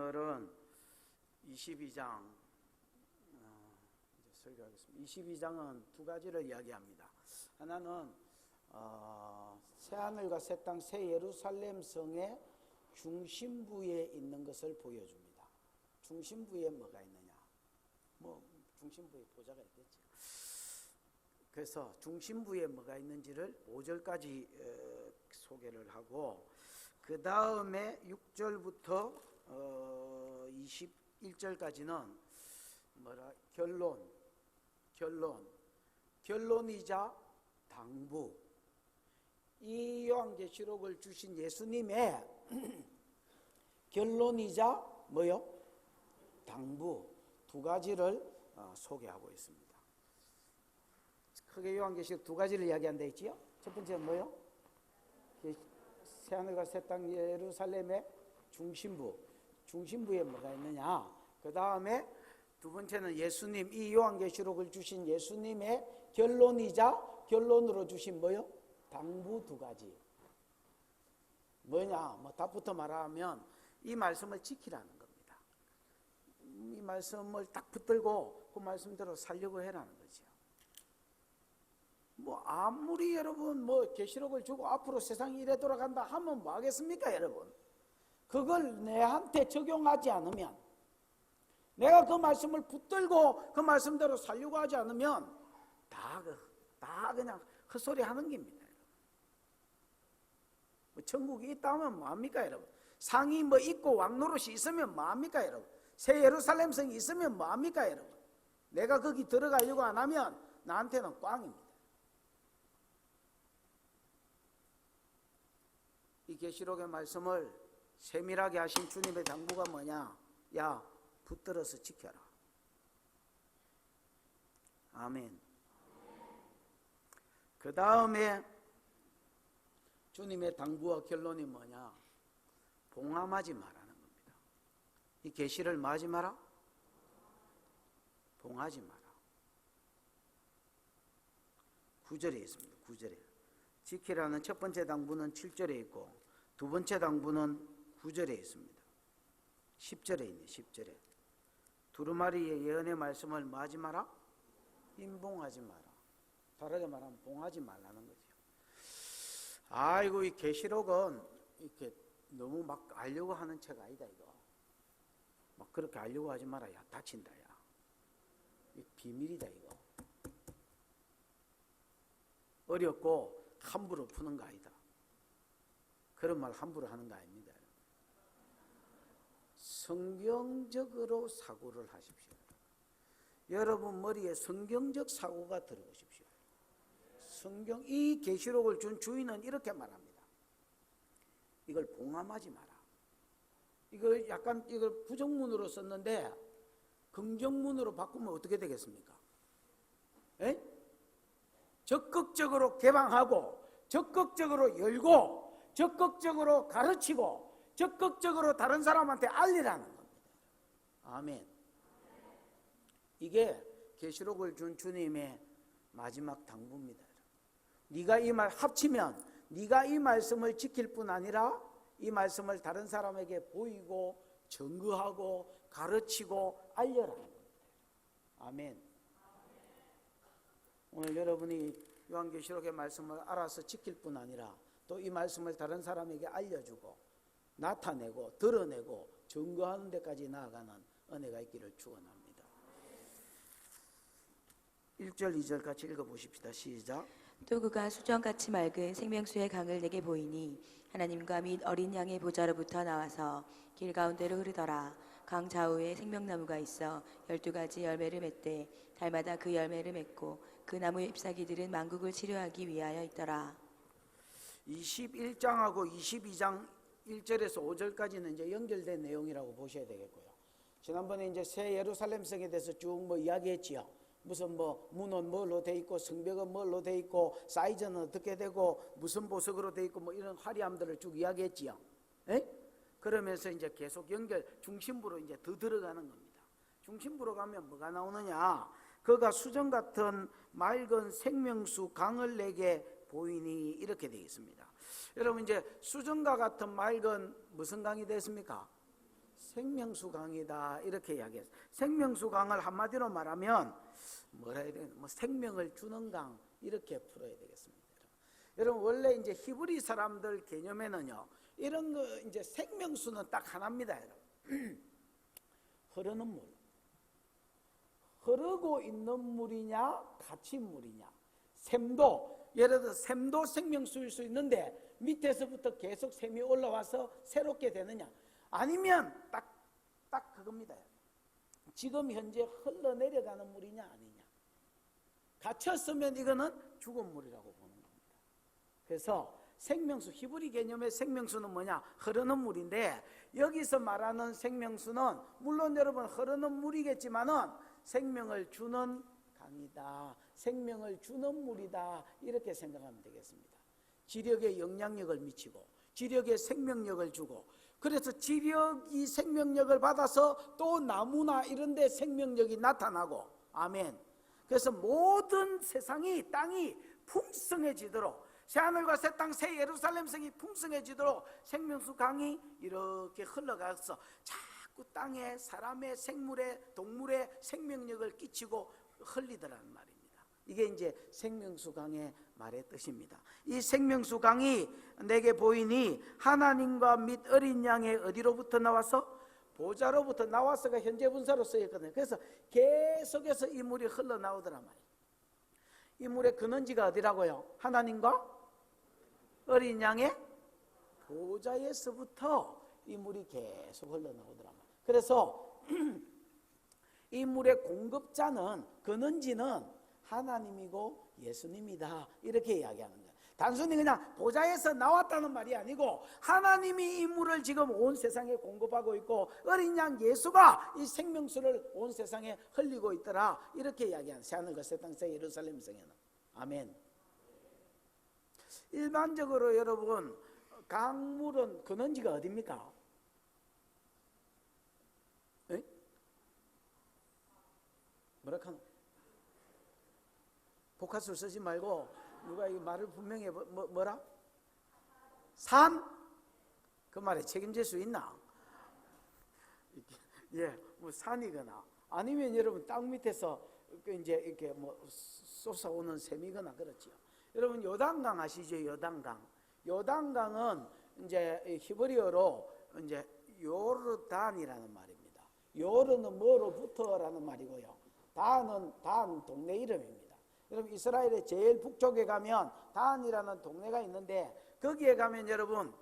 오늘은 22장 이제 설교하겠습니다. 22장은 두 가지를 이야기합니다. 하나는 새하늘과 새 땅, 새 예루살렘 성의 중심부에 있는 것을 보여줍니다. 중심부에 뭐가 있느냐? 중심부에 보좌가 있겠죠. 그래서 중심부에 뭐가 있는지를 5절까지 소개를 하고, 그 다음에 6절부터 21절까지는 결론이자 당부. 이 요한계시록을 주신 예수님의 결론이자 당부, 두 가지를 소개하고 있습니다. 크게 요한계시록 두 가지를 이야기한다 했지요. 첫 번째는 뭐요? 새하늘과 새 땅 예루살렘의 중심부에 뭐가 있느냐. 그 다음에 두 번째는 예수님, 이 요한계시록을 주신 예수님의 결론으로 주신 당부 두 가지. 답부터 말하면 이 말씀을 지키라는 겁니다. 이 말씀을 딱 붙들고 그 말씀대로 살려고 해라는 거죠. 아무리 여러분 계시록을 주고 앞으로 세상이 이래 돌아간다 하면 뭐 하겠습니까, 여러분? 그걸 내한테 적용하지 않으면, 내가 그 말씀을 붙들고 그 말씀대로 살려고 하지 않으면 다 그냥 헛소리 하는 겁니다. 천국이 있다면 뭐합니까, 여러분? 상이 있고 왕노릇이 있으면 뭐합니까, 여러분? 새 예루살렘 성이 있으면 뭐합니까, 여러분? 내가 거기 들어가려고 안 하면 나한테는 꽝입니다. 이 계시록의 말씀을 세밀하게 하신 주님의 당부가 뭐냐? 야, 붙들어서 지켜라. 아멘. 그 다음에 주님의 당부와 결론이 뭐냐? 봉함하지 마라는 겁니다. 이 계시를 뭐 하지 마라? 봉하지 마라. 9절에 있습니다. 9절에. 지키라는 첫 번째 당부는 7절에 있고, 두 번째 당부는 9절에 있습니다. 10절에 있네. 10절에 두루마리의 예언의 말씀을 뭐 하지 마라? 임봉하지 마라. 다르게 말하면 봉하지 말라는 거죠. 아이고, 이 계시록은 이렇게 너무 막 알려고 하는 책 아니다, 이거. 막 그렇게 알려고 하지 마라. 야, 다친다, 야. 이 비밀이다, 이거. 어렵고 함부로 푸는 거 아니다. 그런 말 함부로 하는 거 아닙니다. 성경적으로 사고를 하십시오. 여러분 머리에 성경적 사고가 들어오십시오. 이 계시록을 준 주인은 이렇게 말합니다. 이걸 봉함하지 마라. 이걸 부정문으로 썼는데 긍정문으로 바꾸면 어떻게 되겠습니까? 에? 적극적으로 개방하고, 적극적으로 열고, 적극적으로 가르치고, 적극적으로 다른 사람한테 알리라는 겁니다. 아멘. 이게 계시록을 준 주님의 마지막 당부입니다. 네가 이 말 합치면 네가 이 말씀을 지킬 뿐 아니라 이 말씀을 다른 사람에게 보이고 증거하고 가르치고 알려라는 겁니다. 아멘. 오늘 여러분이 요한계시록의 말씀을 알아서 지킬 뿐 아니라 또 이 말씀을 다른 사람에게 알려주고 나타내고 드러내고 증거하는 데까지 나아가는 은혜가 있기를 축원합니다. 1절 2절 같이 읽어보십시다. 시작. 또 그가 수정같이 맑은 생명수의 강을 내게 보이니 하나님과 및 어린 양의 보좌로부터 나와서 길 가운데로 흐르더라. 강 좌우에 생명나무가 있어 12가지 열매를 맺되 달마다 그 열매를 맺고 그 나무의 잎사귀들은 만국을 치료하기 위하여 있더라. 21장하고 22장 1절에서 5절까지는 이제 연결된 내용이라고 보셔야 되겠고요. 지난번에 이제 새 예루살렘 성에 대해서 쭉 이야기했지요. 무슨 문은 뭘로 돼 있고 성벽은 뭘로 돼 있고 사이즈는 어떻게 되고 무슨 보석으로 돼 있고 이런 화려함들을 쭉 이야기했지요. 에? 그러면서 이제 계속 중심부로 이제 더 들어가는 겁니다. 중심부로 가면 뭐가 나오느냐? 그가 수정 같은 맑은 생명수 강을 내게 보이니 이렇게 되어 있습니다. 여러분 이제 수정과 같은 맑은 무슨 강이 됐습니까? 생명수 강이다 이렇게 이야기했어요. 생명수 강을 한마디로 말하면 뭐라 해야 되나, 뭐 생명을 주는 강 이렇게 풀어야 되겠습니다. 여러분 원래 이제 히브리 사람들 개념에는요 이런 거 이제 생명수는 딱 하나입니다. 여러분 흐르는 물, 흐르고 있는 물이냐 갇힌 물이냐. 샘도, 예를 들어 샘도 생명수일 수 있는데 밑에서부터 계속 샘이 올라와서 새롭게 되느냐, 아니면 딱 그겁니다. 지금 현재 흘러내려가는 물이냐 아니냐. 갇혔으면 이거는 죽은 물이라고 보는 겁니다. 그래서 생명수, 히브리 개념의 생명수는 뭐냐? 흐르는 물인데 여기서 말하는 생명수는 물론 여러분 흐르는 물이겠지만은 생명을 주는 강이다, 생명을 주는 물이다 이렇게 생각하면 되겠습니다. 지력에 영향력을 미치고 지력에 생명력을 주고, 그래서 지력이 생명력을 받아서 또 나무나 이런 데 생명력이 나타나고, 아멘. 그래서 모든 세상이, 땅이 풍성해지도록, 새하늘과 새 땅, 새 예루살렘 성이 풍성해지도록 생명수 강이 이렇게 흘러가서 자꾸 땅에 사람의, 생물의, 동물의 생명력을 끼치고 흘리더라는 말입니다. 이게 이제 생명수 강의 말의 뜻입니다. 이 생명수 강이 내게 보이니 하나님과 및 어린 양의 어디로부터 나와서? 보좌로부터 나와서가 현재 분사로 쓰였거든요. 그래서 계속해서 이 물이 흘러나오더란 말이에요. 이 물의 근원지가 어디라고요? 하나님과 어린 양의 보좌에서부터 이 물이 계속 흘러나오더란 말이에요. 그래서 이 물의 공급자는, 근원지는 하나님이고 예수님이다 이렇게 이야기하는 거예요. 단순히 그냥 보좌에서 나왔다는 말이 아니고 하나님이 이 물을 지금 온 세상에 공급하고 있고 어린 양 예수가 이 생명수를 온 세상에 흘리고 있더라 이렇게 이야기하는, 새하늘과 새 땅 새 예루살렘 성에는. 아멘. 일반적으로 여러분 강물은 근원지가 어디입니까? 에? 뭐라 카노? 복화술 쓰지 말고 누가 이 말을 분명히 해. 뭐라? 산? 그 말에 책임질 수 있나? 예, 뭐 산이거나 아니면 여러분 땅 밑에서 이제 이렇게 뭐 솟아오는 샘이거나 그렇지요. 여러분 요단강 아시죠? 요단강. 요단강은 이제 히브리어로 이제 요르단이라는 말입니다. 요르는 뭐로부터라는 말이고요. 단 동네 이름입니다. 여러분 이스라엘의 제일 북쪽에 가면 단이라는 동네가 있는데 거기에 가면 여러분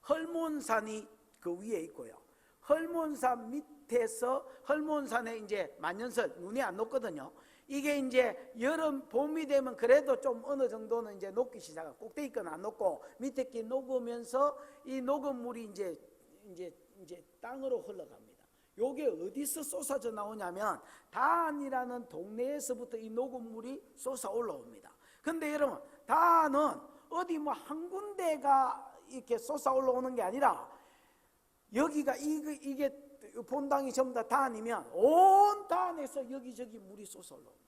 헐몬산이 그 위에 있고요. 헐몬산 밑에서, 헐몬산에 이제 만년설, 눈이 안 녹거든요. 이게 이제 여름, 봄이 되면 그래도 좀 어느 정도는 이제 녹기 시작하고, 꼭대기 건 안 녹고 밑에 게 녹으면서 이 녹은 물이 이제 땅으로 흘러갑니다. 요게 어디서 쏟아져 나오냐면 단이라는 동네에서부터 이 녹은 물이 쏟아 올라옵니다. 근데 여러분 단은 어디 뭐 한 군데가 이렇게 쏟아 올라오는 게 아니라 여기가 이게 본당이 전부 다 단이면 온 단에서 여기저기 물이 쏟아 올라옵니다.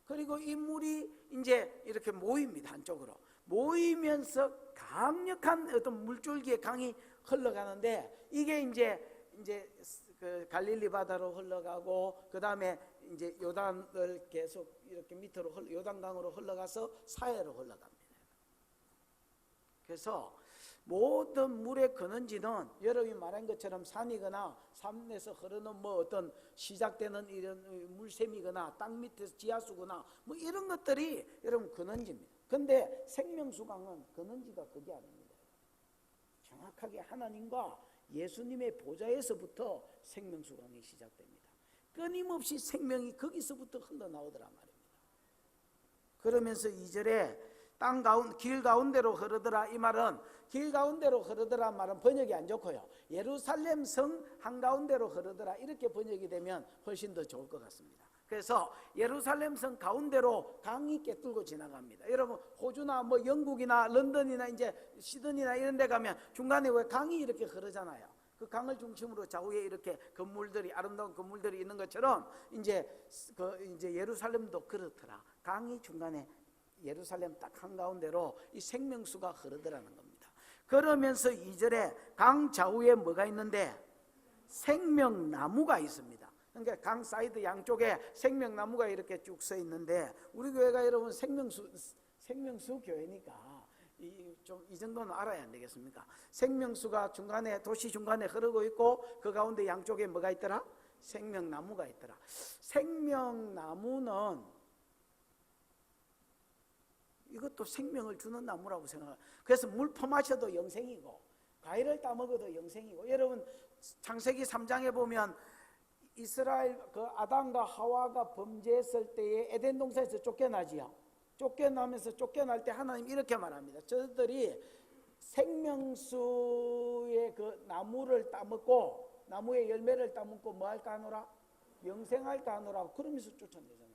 그리고 이 물이 이제 이렇게 모입니다. 한쪽으로 모이면서 강력한 어떤 물줄기의 강이 흘러가는데 이게 이제 그 갈릴리 바다로 흘러가고 그 다음에 이제 요단을 계속 이렇게 밑으로 요단강으로 흘러가서 사해로 흘러갑니다. 그래서 모든 물의 근원지는 여러분이 말한 것처럼 산이거나 산에서 흐르는 뭐 어떤 시작되는 이런 물샘이거나 땅 밑에서 지하수거나 뭐 이런 것들이 여러분 근원지입니다. 근데 생명수강은 근원지가 그게 아닙니다. 정확하게 하나님과 예수님의 보좌에서부터 생명수강이 시작됩니다. 끊임없이 생명이 거기서부터 흘러나오더란 말입니다. 그러면서 2절에 길 가운데로 흐르더라, 이 말은 길 가운데로 흐르더라 말은 번역이 안 좋고요. 예루살렘 성 한가운데로 흐르더라 이렇게 번역이 되면 훨씬 더 좋을 것 같습니다. 그래서 예루살렘 성 가운데로 강이 꿰뚫고 지나갑니다. 여러분 호주나 뭐 영국이나 런던이나 이제 시드니나 이런 데 가면 중간에 왜 강이 이렇게 흐르잖아요. 그 강을 중심으로 좌우에 이렇게 건물들이, 아름다운 건물들이 있는 것처럼 이제 예루살렘도 그렇더라. 강이 중간에 예루살렘 딱 한가운데로 이 생명수가 흐르더라는 겁니다. 그러면서 2절에 강 좌우에 뭐가 있는데? 생명나무가 있습니다. 그러니까 강 사이드 양쪽에 생명나무가 이렇게 쭉 서 있는데, 우리 교회가 여러분 생명수 교회니까 이 정도는 알아야 안 되겠습니까? 생명수가 중간에, 도시 중간에 흐르고 있고 그 가운데 양쪽에 뭐가 있더라? 생명나무가 있더라. 생명나무는 이것도 생명을 주는 나무라고 생각해요. 그래서 물 퍼마셔도 영생이고 과일을 따먹어도 영생이고, 여러분 창세기 3장에 보면 이스라엘 그 아담과 하와가 범죄했을 때에 에덴 동산에서 쫓겨나지요. 쫓겨나면서 쫓겨날 때 하나님 이렇게 말합니다. 저들이 생명수의 그 나무를 따먹고 나무의 열매를 따먹고 뭐 할까 하노라? 영생할까 하노라. 그러면서 쫓아내잖아요.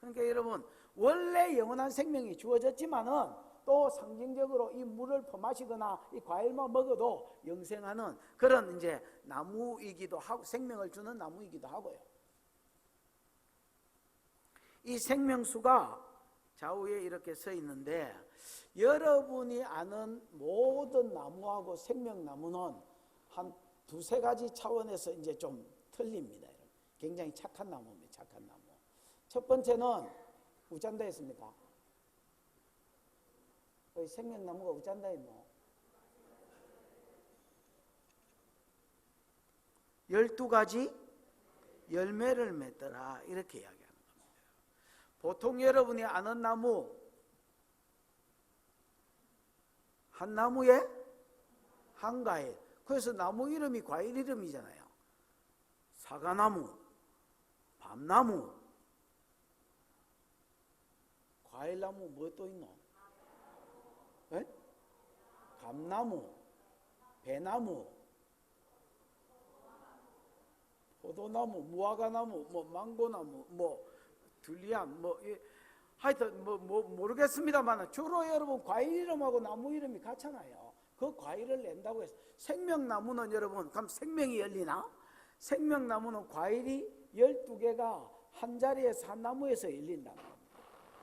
그러니까 여러분, 원래 영원한 생명이 주어졌지만은 또 상징적으로 이 물을 퍼마시거나 이 과일만 먹어도 영생하는 그런 이제 나무이기도 하고, 생명을 주는 나무이기도 하고요. 이 생명수가 좌우에 이렇게 서 있는데, 여러분이 아는 모든 나무하고 생명나무는 한 두세 가지 차원에서 이제 좀 틀립니다. 굉장히 착한 나무입니다. 착한 나무. 첫 번째는 우짠다 했습니까? 생명나무가 우짠다 했노? 12가지 열매를 맺더라, 이렇게 이야기합니다. 보통 여러분이 아는 나무, 한 나무에 한 과일. 그래서 나무 이름이 과일 이름이잖아요. 사과나무, 밤나무, 과일나무 뭐 또 있노? 에? 감나무, 배나무, 포도나무, 무화과나무, 뭐 망고나무, 뭐 둘리안, 뭐 하여튼 뭐 모르겠습니다만 주로 여러분 과일 이름하고 나무 이름이 같잖아요. 그 과일을 낸다고 해서 생명나무는 여러분 그럼 생명이 열리나? 생명나무는 과일이 12개가 한 자리에서 한 나무에서 열린다.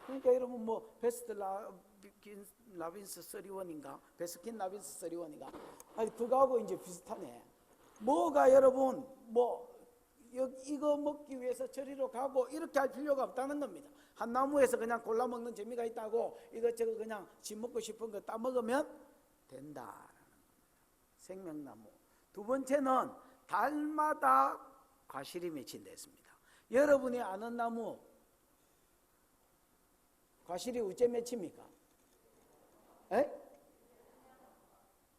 그러니까 여러분 뭐 베스킨 라빈스 31인가 베스킨 라빈스 31인가 아니 그거하고 이제 비슷하네. 뭐가 여러분 뭐 이거 먹기 위해서 저리로 가고 이렇게 할 필요가 없다는 겁니다. 한 나무에서 그냥 골라 먹는 재미가 있다고 이것저것 그냥 지 먹고 싶은 거 따 먹으면 된다. 생명나무. 두 번째는 달마다 과실이 맺힌다 했습니다. 여러분이 아는 나무 과실이 어째 맺힙니까?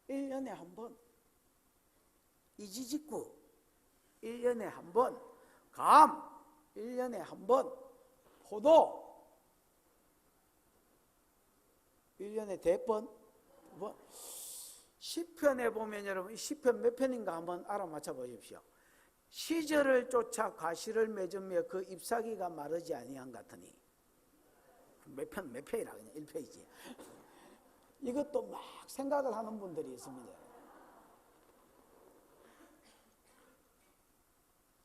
1년에 한 번. 이지직구 1년에 한 번. 감 1년에 한 번. 포도 1년에 대번. 뭐 시편에 보면 여러분 시편 몇 편인가 한번 알아맞혀 보십시오. 시절을 쫓아 과실을 맺으며 그 잎사귀가 마르지 아니한 같으니 몇 편이라 그냥 1페이지. 이것도 막 생각을 하는 분들이 있습니다.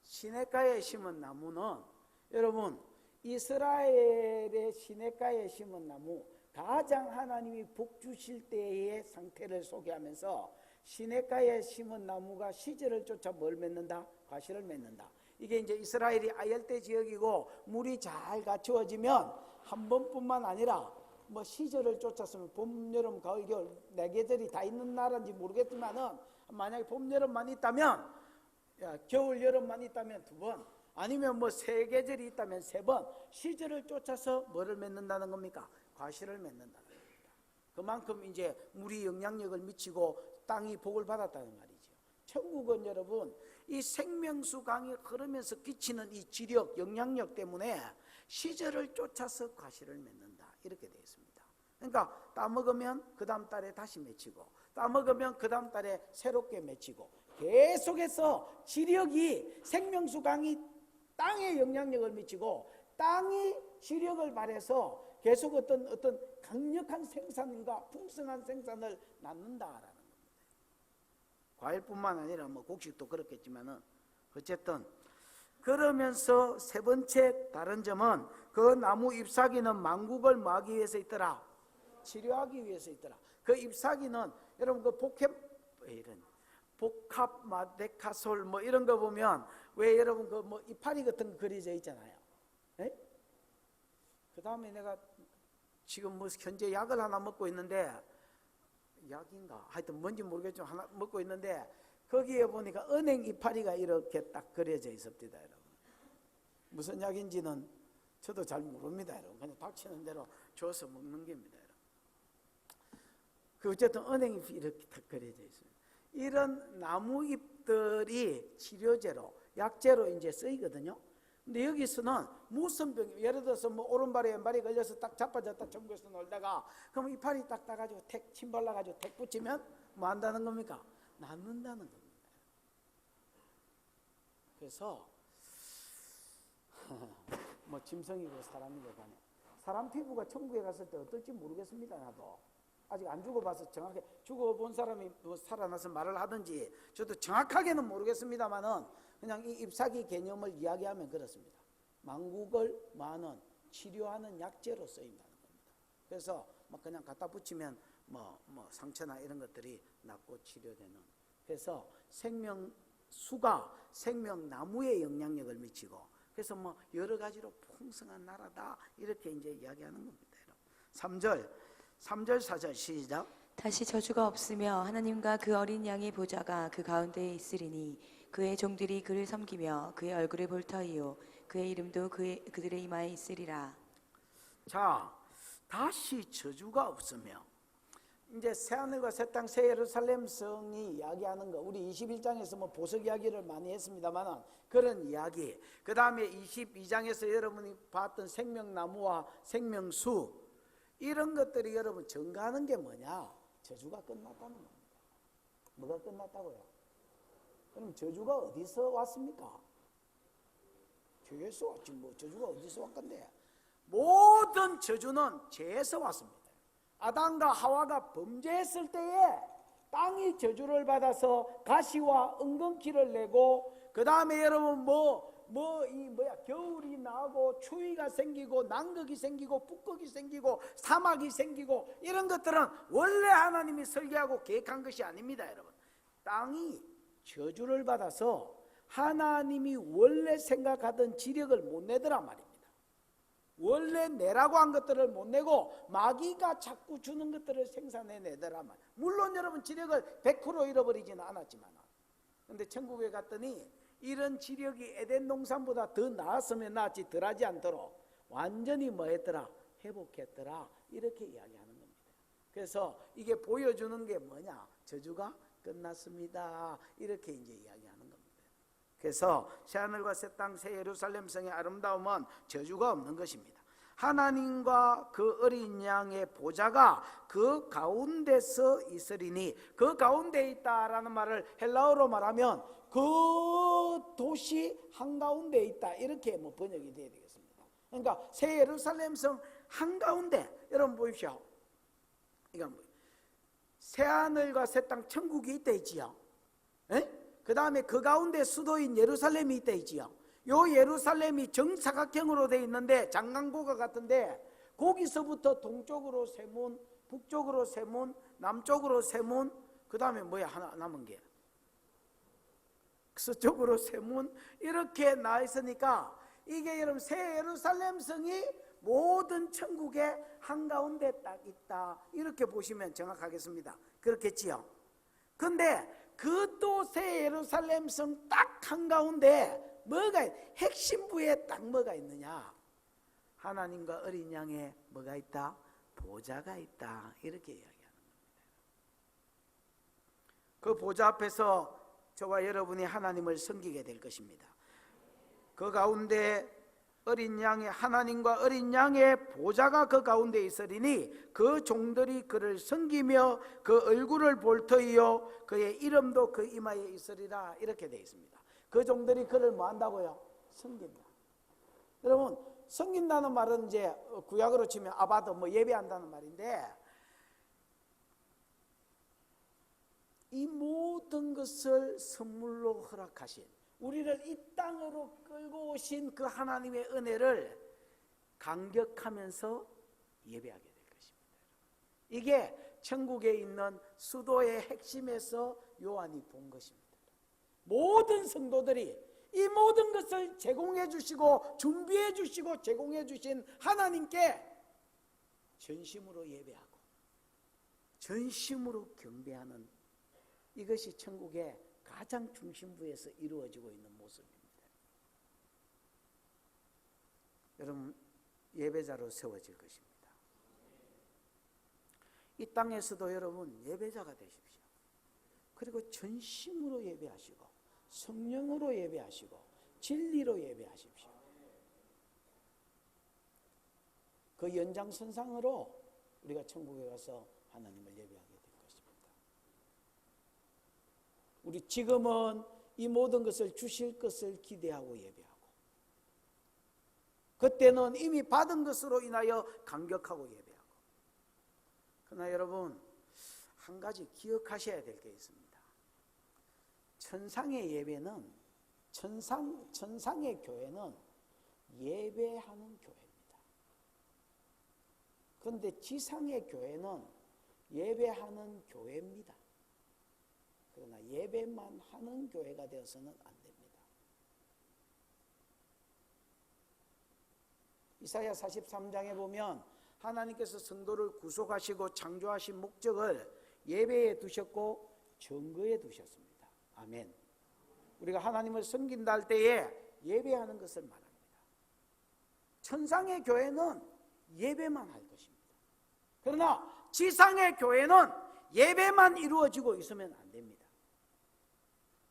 시냇가에 심은 나무는 여러분 이스라엘의 시냇가에 심은 나무, 가장 하나님이 복 주실 때의 상태를 소개하면서 시냇가에 심은 나무가 시절을 쫓아 뭘 맺는다? 과실을 맺는다. 이게 이제 이스라엘이 아열대 지역이고 물이 잘 갖추어지면 한 번뿐만 아니라 뭐 시절을 쫓았으면 봄, 여름, 가을, 겨울 네 계절이 다 있는 나라인지 모르겠지만은 만약에 봄, 여름만 있다면 겨울, 여름만 있다면 2번, 아니면 뭐 3계절이 있다면 3번 시절을 쫓아서 뭐를 맺는다는 겁니까? 과실을 맺는다는 겁니다. 그만큼 이제 물이 영향력을 미치고 땅이 복을 받았다는 말이죠. 천국은 여러분 이 생명수 강이 흐르면서 끼치는 이 지력, 영향력 때문에 시절을 쫓아서 과실을 맺는다, 이렇게 되어 있습니다. 그러니까 따먹으면 그 다음 달에 다시 맺히고 따먹으면 그 다음 달에 새롭게 맺히고 계속해서 지력이 생명수 강이 땅에 영향력을 미치고 땅이 지력을 발해서 계속 어떤 강력한 생산과 풍성한 생산을 낳는다라는 겁니다. 과일뿐만 아니라 뭐 곡식도 그렇겠지만은 어쨌든 그러면서 세 번째 다른 점은 그 나무 잎사귀는 만국을 뭐하기 위해서 있더라? 치료하기 위해서 있더라. 그 잎사귀는 여러분 그 복합 마데카솔 뭐 이런 거 보면 왜 여러분 그 뭐 이파리 같은 거 그려져 있잖아요. 그 다음에 내가 지금 뭐 현재 약을 하나 먹고 있는데, 약인가 하여튼 뭔지 모르겠지만 하나 먹고 있는데 거기에 보니까 은행 이파리가 이렇게 딱 그려져 있습니다. 여러분 무슨 약인지는 저도 잘 모릅니다. 여러분 그냥 닥치는 대로 줘서 먹는 겁니다. 여러분 그 어쨌든 은행이 이렇게 딱 그려져 있습니다. 이런 나무 잎들이 치료제로 약제로 이제 쓰이거든요. 근데 여기서는 무슨 병, 예를 들어서 뭐 오른발에 왼발이 걸려서 딱 자빠졌다 전국에서 놀다가 그럼 이파리 딱 따가지고 침 발라가지고 택 붙이면 뭐 한다는 겁니까? 낫는다는 겁니다. 그래서 뭐 짐승이고 사람이고 간에 사람 피부가 천국에 갔을 때 어떨지 모르겠습니다. 나도 아직 안 죽어봐서 정확하게, 죽어본 사람이 뭐 살아나서 말을 하든지 저도 정확하게는 모르겠습니다만은 그냥 이 잎사귀 개념을 이야기하면 그렇습니다. 만국을 많은 치료하는 약재로 쓰인다는 겁니다. 그래서 뭐 그냥 갖다 붙이면 뭐 상처나 이런 것들이 낫고 치료되는. 그래서 생명수가 생명나무에 영향력을 미치고, 그래서 뭐 여러 가지로 풍성한 나라다 이렇게 이제 이야기하는 겁니다. 3절 4절 시작. 다시 저주가 없으며 하나님과 그 어린 양의 보좌가 그 가운데에 있으리니 그의 종들이 그를 섬기며 그의 얼굴을 볼 터이요 그의 이름도 그들의 이마에 있으리라. 자, 다시 저주가 없으며, 이제 새하늘과 새 땅 새 예루살렘 성이 이야기하는 거, 우리 21장에서 뭐 보석 이야기를 많이 했습니다만 그런 이야기, 그 다음에 22장에서 여러분이 봤던 생명나무와 생명수, 이런 것들이 여러분 증가하는 게 뭐냐? 저주가 끝났다는 겁니다. 뭐가 끝났다고요? 그럼 저주가 어디서 왔습니까? 죄에서 왔지. 뭐 저주가 어디서 왔건데? 모든 저주는 죄에서 왔습니다. 아담과 하와가 범죄했을 때에 땅이 저주를 받아서 가시와 은근키를 내고, 그 다음에 여러분 겨울이 나고 추위가 생기고 남극이 생기고 북극이 생기고 사막이 생기고, 이런 것들은 원래 하나님이 설계하고 계획한 것이 아닙니다. 여러분 땅이 저주를 받아서 하나님이 원래 생각하던 지력을 못 내더란 말입니다. 원래 내라고 한 것들을 못 내고 마귀가 자꾸 주는 것들을 생산해내더란 말이에요. 물론 여러분 지력을 100% 잃어버리지는 않았지만, 근데 천국에 갔더니 이런 지력이 에덴 동산보다 더 나았으면 나았지 덜하지 않도록 완전히 뭐 했더라? 회복했더라. 이렇게 이야기하는 겁니다. 그래서 이게 보여주는 게 뭐냐? 저주가 끝났습니다. 이렇게 이제 이야기하는 겁니다. 그래서 새하늘과 새 땅 새 예루살렘 성의 아름다움은 저주가 없는 것입니다. 하나님과 그 어린 양의 보좌가 그 가운데서 있으리니, 그 가운데 있다라는 말을 헬라어로 말하면 그 도시 한가운데 있다, 이렇게 뭐 번역이 돼야 되겠습니다. 그러니까 새 예루살렘 성 한가운데, 여러분 보십시오. 이건 뭐 새하늘과 새 땅 천국이 있다 있지요. 그 다음에 그 가운데 수도인 예루살렘이 있다 있지요. 요 예루살렘이 정사각형으로 되어 있는데 장강고가 같은데, 거기서부터 동쪽으로 세 문, 북쪽으로 세 문, 남쪽으로 세 문, 그 다음에 뭐야 하나 남은 게 서쪽으로 세 문, 이렇게 나 있으니까 이게 여러분 새 예루살렘 성이 모든 천국의 한가운데 딱 있다, 이렇게 보시면 정확하겠습니다. 그렇겠지요. 근데 그 또 새 예루살렘 성 딱 한가운데 뭐가 핵심부에 딱 뭐가 있느냐? 하나님과 어린 양에 뭐가 있다? 보좌가 있다, 이렇게 이야기하는 겁니다. 그 보좌 앞에서 저와 여러분이 하나님을 섬기게 될 것입니다. 그 가운데 어린 양의, 하나님과 어린 양의 보좌가 그 가운데 있으리니 그 종들이 그를 섬기며 그 얼굴을 볼 터이요 그의 이름도 그 이마에 있으리라, 이렇게 되어 있습니다. 그 종들이 그를 뭐 한다고요? 섬긴다. 여러분 섬긴다는 말은 이제 구약으로 치면 아바드, 뭐 예배한다는 말인데, 이 모든 것을 선물로 허락하신, 우리를 이 땅으로 끌고 오신 그 하나님의 은혜를 감격하면서 예배하게 될 것입니다. 이게 천국에 있는 수도의 핵심에서 요한이 본 것입니다. 모든 성도들이 이 모든 것을 제공해 주시고 준비해 주시고 제공해 주신 하나님께 전심으로 예배하고 전심으로 경배하는, 이것이 천국의 가장 중심부에서 이루어지고 있는 모습입니다. 여러분, 예배자로 세워질 것입니다. 이 땅에서도 여러분 예배자가 되십시오. 그리고 전심으로 예배하시고 성령으로 예배하시고 진리로 예배하십시오. 그 연장선상으로 우리가 천국에 가서 하나님을 예배하게 될 것입니다. 우리 지금은 이 모든 것을 주실 것을 기대하고 예배하고, 그때는 이미 받은 것으로 인하여 감격하고 예배하고. 그러나 여러분, 한 가지 기억하셔야 될 게 있습니다. 천상의 예배는, 천상의 교회는 예배하는 교회입니다. 그런데 지상의 교회는 예배하는 교회입니다. 그러나 예배만 하는 교회가 되어서는 안 됩니다. 이사야 43장에 보면 하나님께서 성도를 구속하시고 창조하신 목적을 예배에 두셨고 증거에 두셨습니다. 아멘. 우리가 하나님을 섬긴다 할 때에 예배하는 것을 말합니다. 천상의 교회는 예배만 할 것입니다. 그러나 지상의 교회는 예배만 이루어지고 있으면 안 됩니다.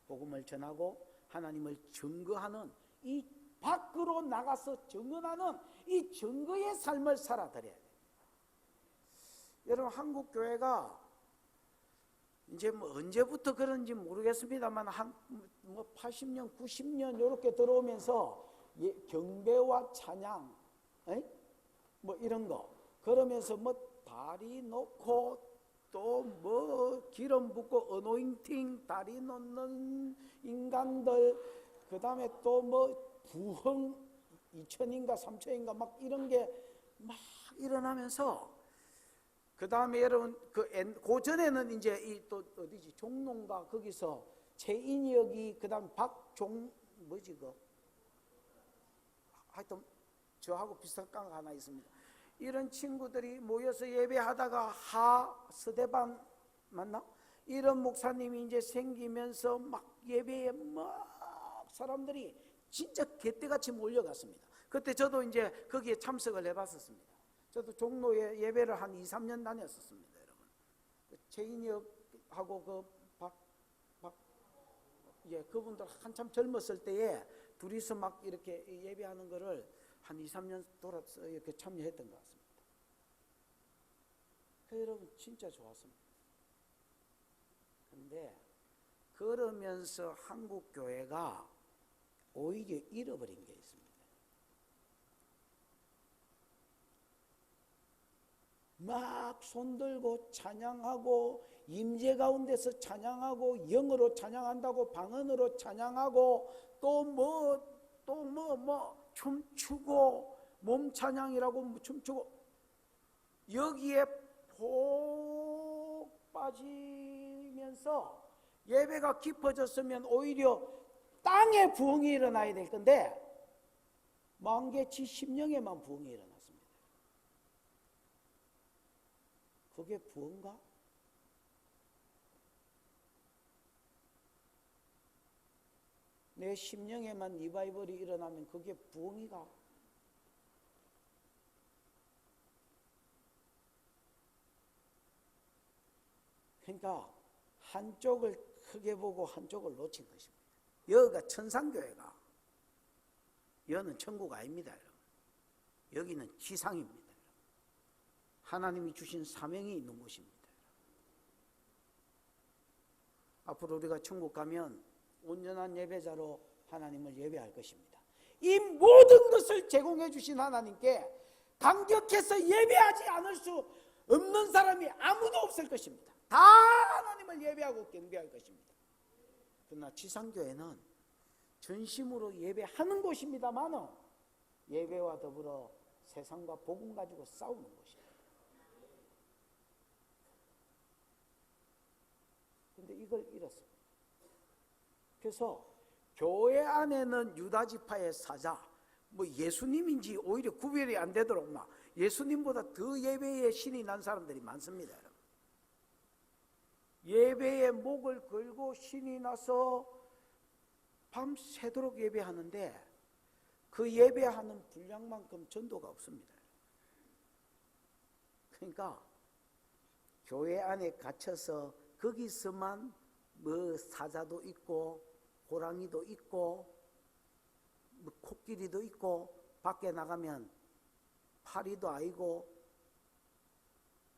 복음을 전하고 하나님을 증거하는, 이 밖으로 나가서 증언하는 이 증거의 삶을 살아드려야 돼요. 여러분, 한국 교회가 이제 언제부터 그런지 모르겠습니다만 한 80년, 90년 이렇게 들어오면서 경배와 찬양, 이런 거 그러면서 다리 놓고 또 기름 붓고 어노인팅 다리 놓는 인간들, 그 다음에 또 부흥 2000인가 3000인가 막 이런 게 막 일어나면서, 그 다음에 여러분 그 전에는 이제 이 또 어디지 종로인가 거기서 최인혁이, 그 다음 박종 하여튼 저하고 비슷한 깡 하나 있습니다. 이런 친구들이 모여서 예배하다가 서대반 맞나? 이런 목사님이 이제 생기면서 막 예배에 막 사람들이 진짜 개떼같이 몰려갔습니다. 그때 저도 이제 거기에 참석을 해봤었습니다. 저도 종로에 예배를 한 2, 3년 다녔었습니다, 여러분. 최인혁하고 그분들 한참 젊었을 때에 둘이서 막 이렇게 예배하는 거를 한 2, 3년 돌아서 이렇게 참여했던 것 같습니다. 여러분, 진짜 좋았습니다. 그런데 그러면서 한국 교회가 오히려 잃어버린 게 있습니다. 막 손들고 찬양하고, 임재 가운데서 찬양하고, 영어로 찬양한다고 방언으로 찬양하고, 또 춤추고, 몸 찬양이라고 춤추고, 여기에 폭 빠지면서 예배가 깊어졌으면 오히려 땅에 부흥이 일어나야 될 건데 만개치 심령에만 부흥이 일어났습니다. 그게 부흥가? 내 심령에만 리바이벌이 일어나면 그게 부흥이가? 그러니까 한쪽을 크게 보고 한쪽을 놓친 것입니다. 여기가 천상교회가, 여기는 천국 아닙니다, 여러분. 여기는 지상입니다. 하나님이 주신 사명이 있는 곳입니다. 앞으로 우리가 천국 가면 온전한 예배자로 하나님을 예배할 것입니다. 이 모든 것을 제공해 주신 하나님께 감격해서 예배하지 않을 수 없는 사람이 아무도 없을 것입니다. 다 하나님을 예배하고 경배할 것입니다. 그러나 지상교회는 전심으로 예배하는 곳입니다만 예배와 더불어 세상과 복음 가지고 싸우는 곳입니다. 근데 이걸 잃었습니다. 그래서 교회 안에는 유다지파의 사자, 뭐 예수님인지 오히려 구별이 안 되도록 막 예수님보다 더 예배에 신이 난 사람들이 많습니다. 여러분. 예배에 목을 걸고 신이 나서 밤새도록 예배하는데 그 예배하는 분량만큼 전도가 없습니다. 그러니까 교회 안에 갇혀서 거기서만 뭐 사자도 있고 호랑이도 있고 뭐 코끼리도 있고 밖에 나가면 파리도 아니고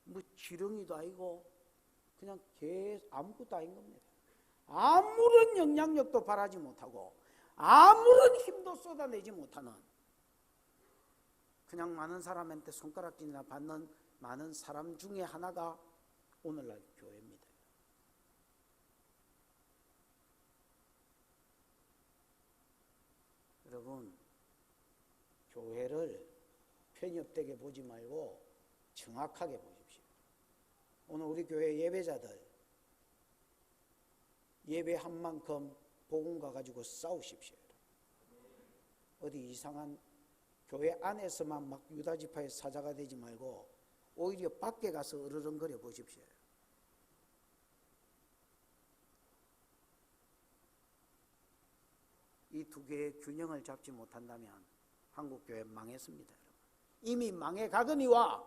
뭐 지렁이도 아니고 그냥 아무것도 아닌 겁니다. 아무런 영향력도 발하지 못하고 아무런 힘도 쏟아내지 못하는 그냥 많은 사람한테 손가락질이나 받는 많은 사람 중에 하나가 오늘날 교회입니다. 여러분, 교회를 편협되게 보지 말고 정확하게 보십시오. 오늘 우리 교회 예배자들 예배한 만큼 복음과 가지고 싸우십시오. 어디 이상한 교회 안에서만 막 유다지파의 사자가 되지 말고 오히려 밖에 가서 으르렁거려 보십시오. 이 두 개의 균형을 잡지 못한다면 한국교회 망했습니다. 여러분. 이미 망해가거니와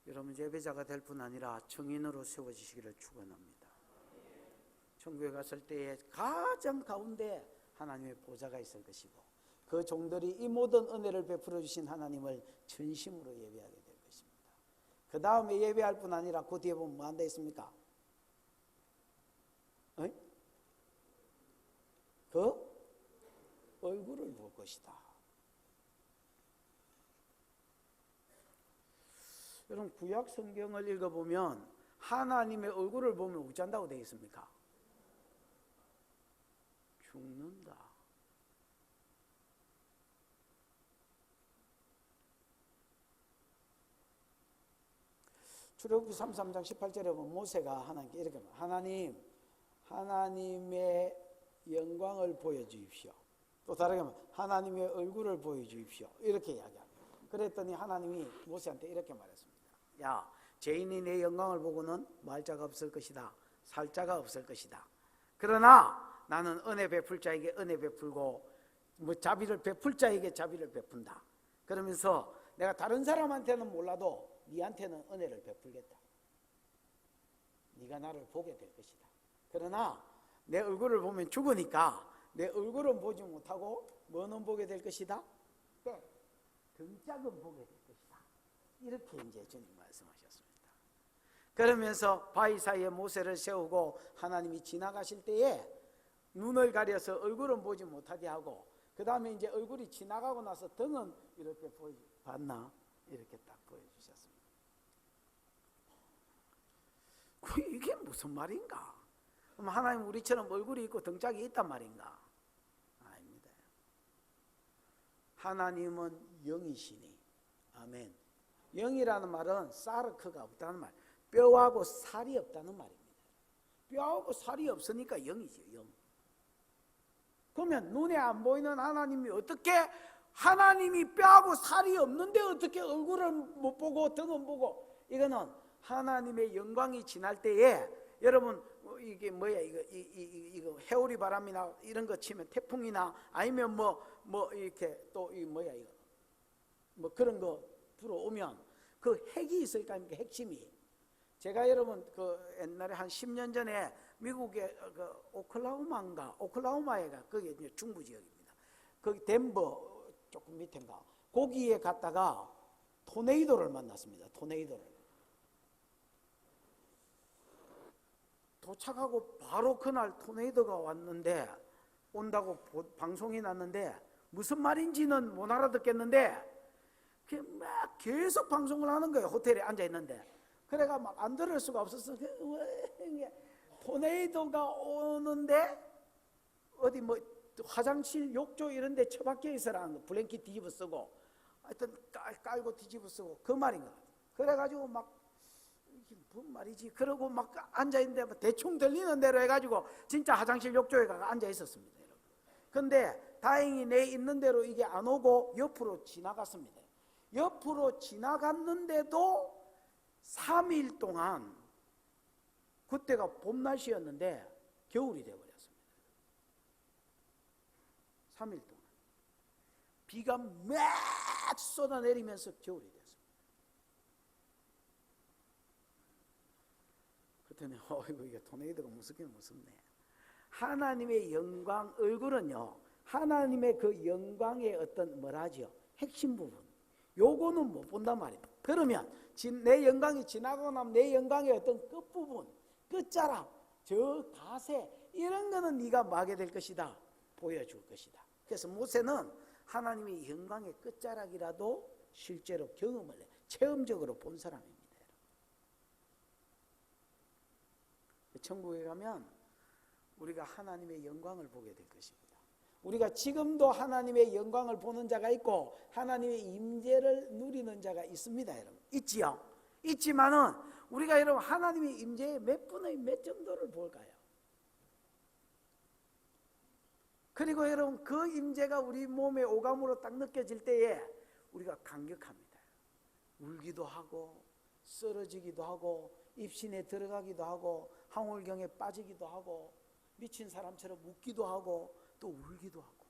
여러분 예배자가 될 뿐 아니라 증인으로 세워지시기를 축원합니다. 천국에 갔을 때에 가장 가운데 하나님의 보좌가 있을 것이고 그 종들이 이 모든 은혜를 베풀어 주신 하나님을 전심으로 예배하게 될 것입니다. 그 다음에 예배할 뿐 아니라 그 뒤에 보면 뭐 한다 했습니까? 그 얼굴을 볼 것이다. 여러분 구약 성경을 읽어보면 하나님의 얼굴을 보면 어쩐다고 되어 있습니까? 죽는다. 출애굽기 33장 18절에 보면 모세가 하나님께 이렇게 말합니다. 하나님의 영광을 보여주십시오. 또 다르게 말하면 하나님의 얼굴을 보여주십시오. 이렇게 이야기합니다. 그랬더니 하나님이 모세한테 이렇게 말했습니다. 야, 죄인이 내 영광을 보고는 말 자가 없을 것이다. 살 자가 없을 것이다. 그러나 나는 은혜 베풀 자에게 은혜 베풀고 뭐 자비를 베풀 자에게 자비를 베푼다. 그러면서 내가 다른 사람한테는 몰라도 네한테는 은혜를 베풀겠다. 네가 나를 보게 될 것이다. 그러나 내 얼굴을 보면 죽으니까 내 얼굴은 보지 못하고 뭐는 보게 될 것이다? 등짝은 보게 될 것이다. 이렇게 이제 주님 말씀하셨습니다. 그러면서 바위 사이에 모세를 세우고 하나님이 지나가실 때에 눈을 가려서 얼굴은 보지 못하게 하고 그 다음에 이제 얼굴이 지나가고 나서 등은 이렇게 봤나? 이렇게 딱 보여주셨습니다. 이게 무슨 말인가? 그럼 하나님 우리처럼 얼굴이 있고 등짝이 있단 말인가? 아닙니다. 하나님은 영이시니 아멘. 영이라는 말은 사르크가 없다는 말, 뼈하고 살이 없다는 말입니다. 뼈하고 살이 없으니까 영이죠. 영. 그러면 눈에 안 보이는 하나님이 어떻게 하나님이 뼈하고 살이 없는데 어떻게 얼굴을 못 보고 등은 보고 이거는 하나님의 영광이 지날 때에 여러분 이게 뭐야 이거 해오리 바람이나 이런 거 치면 태풍이나 아니면 뭐 이렇게 또 이 뭐야 이거 뭐 그런 거 불어오면 그 핵이 있을 거 아닙니까? 핵심이. 제가 여러분 그 옛날에 한 10년 전에 미국의 그 오클라호마가 거기 이제 중부 지역입니다. 거기 덴버 조금 밑인가 거기에 갔다가 토네이도를 만났습니다. 토네이도를 도착하고 바로 그날 토네이도가 왔는데 온다고 방송이 났는데 무슨 말인지는 못 알아듣겠는데 막 계속 방송을 하는 거예요. 호텔에 앉아 있는데 그래가 막 안 들을 수가 없었어. 토네이도가 오는데 어디 뭐 화장실 욕조 이런 데 처박혀 있으라는 거, 블랭킷 뒤집어 쓰고 하여튼 깔고 뒤집어 쓰고 그 말인 것 같아요. 그래가지고 막 이게 뭔 말이지 그러고 막 앉아있는데 대충 들리는 대로 해가지고 진짜 화장실 욕조에 가 앉아 있었습니다, 여러분. 근데 다행히 내 있는 대로 이게 안 오고 옆으로 지나갔습니다. 옆으로 지나갔는데도 3일 동안, 그때가 봄 날씨였는데 겨울이 되어버렸습니다. 3일 동안 비가 막 쏟아내리면서 겨울이 됐습니다. 그때는 어이구 이게 토네이도가 무섭긴 무섭네. 하나님의 영광, 얼굴은요 하나님의 그 영광의 어떤 뭐라죠, 핵심 부분, 요거는 못 본단 말입니다. 그러면 내 영광이 지나가고 나면 내 영광의 어떤 끝부분, 끝자락, 저 가세 이런 거는 네가 뭐 하게 될 것이다, 보여줄 것이다. 그래서 모세는 하나님의 영광의 끝자락이라도 실제로 경험을 해, 체험적으로 본 사람입니다. 천국에 가면 우리가 하나님의 영광을 보게 될 것입니다. 우리가 지금도 하나님의 영광을 보는 자가 있고 하나님의 임재를 누리는 자가 있습니다, 여러분. 있지요? 있지만은 우리가 여러분 하나님의 임재의 몇 분의 몇 정도를 볼까요? 그리고 여러분 그 임재가 우리 몸의 오감으로 딱 느껴질 때에 우리가 감격합니다. 울기도 하고 쓰러지기도 하고 입신에 들어가기도 하고 항울경에 빠지기도 하고 미친 사람처럼 웃기도 하고 또 울기도 하고.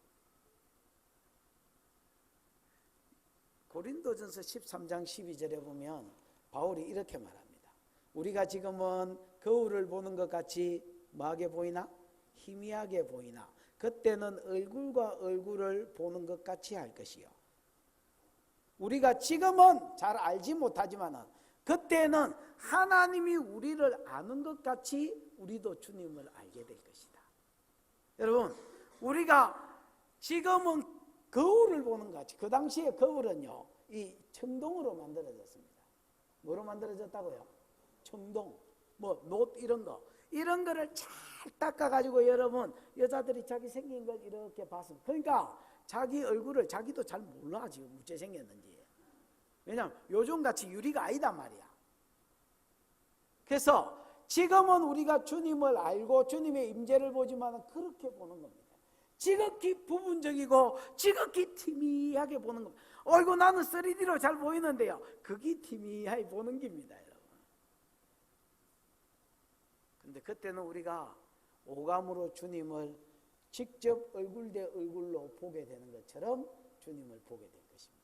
고린도전서 13장 12절에 보면 바울이 이렇게 말합니다. 우리가 지금은 거울을 보는 것 같이 뭐하게 보이나? 희미하게 보이나 그때는 얼굴과 얼굴을 보는 것 같이 할 것이요. 우리가 지금은 잘 알지 못하지만 그때는 하나님이 우리를 아는 것 같이 우리도 주님을 알게 될 것이다. 여러분, 우리가 지금은 거울을 보는 것 같이, 그 당시에 거울은요 이 청동으로 만들어졌습니다. 뭐로 만들어졌다고요? 청동, 뭐 놋 이런 거를 잘 닦아가지고 여러분 여자들이 자기 생긴 걸 이렇게 봤습니다. 그러니까 자기 얼굴을 자기도 잘 몰라 지금 어째 생겼는지. 왜냐하면 요즘같이 유리가 아니다 말이야. 그래서 지금은 우리가 주님을 알고 주님의 임재를 보지만 그렇게 보는 겁니다. 지극히 부분적이고 지극히 희미하게 보는 겁니다. 어이구 나는 3D로 잘 보이는데요, 그게 희미하게 보는 겁니다, 여러분. 근데 그때는 우리가 오감으로 주님을 직접 얼굴 대 얼굴로 보게 되는 것처럼 주님을 보게 될 것입니다.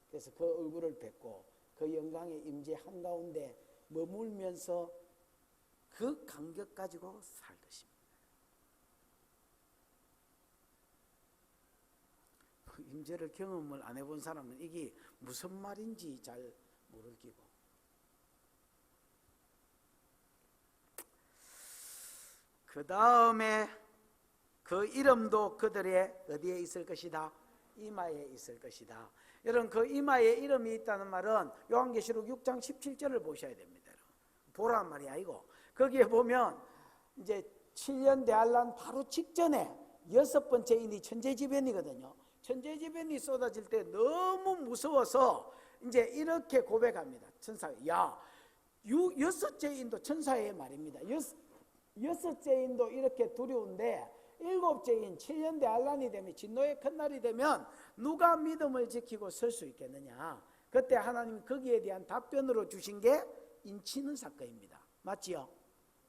그래서 그 얼굴을 뵙고 그 영광의 임재 한가운데 머물면서 그 감격 가지고 살 것입니다. 그 임재를 경험을 안 해본 사람은 이게 무슨 말인지 잘 모를 끼고. 그 다음에 그 이름도 그들의 어디에 있을 것이다? 이마에 있을 것이다. 여러분 그 이마에 이름이 있다는 말은 요한계시록 6장 17절을 보셔야 됩니다. 보란 말이 아니고 거기에 보면 이제 7년 대환란 바로 직전에 6번째 인이 천재지변이거든요. 천재지변이 쏟아질 때 너무 무서워서 이제 이렇게 고백합니다. 천사, 야, 6째 인도 천사의 말입니다. 6째 인도 이렇게 두려운데 7째 인 7년 대환란이 되면 진노의 큰 날이 되면 누가 믿음을 지키고 설 수 있겠느냐. 그때 하나님이 거기에 대한 답변으로 주신 게 인치는 사건입니다. 맞지요?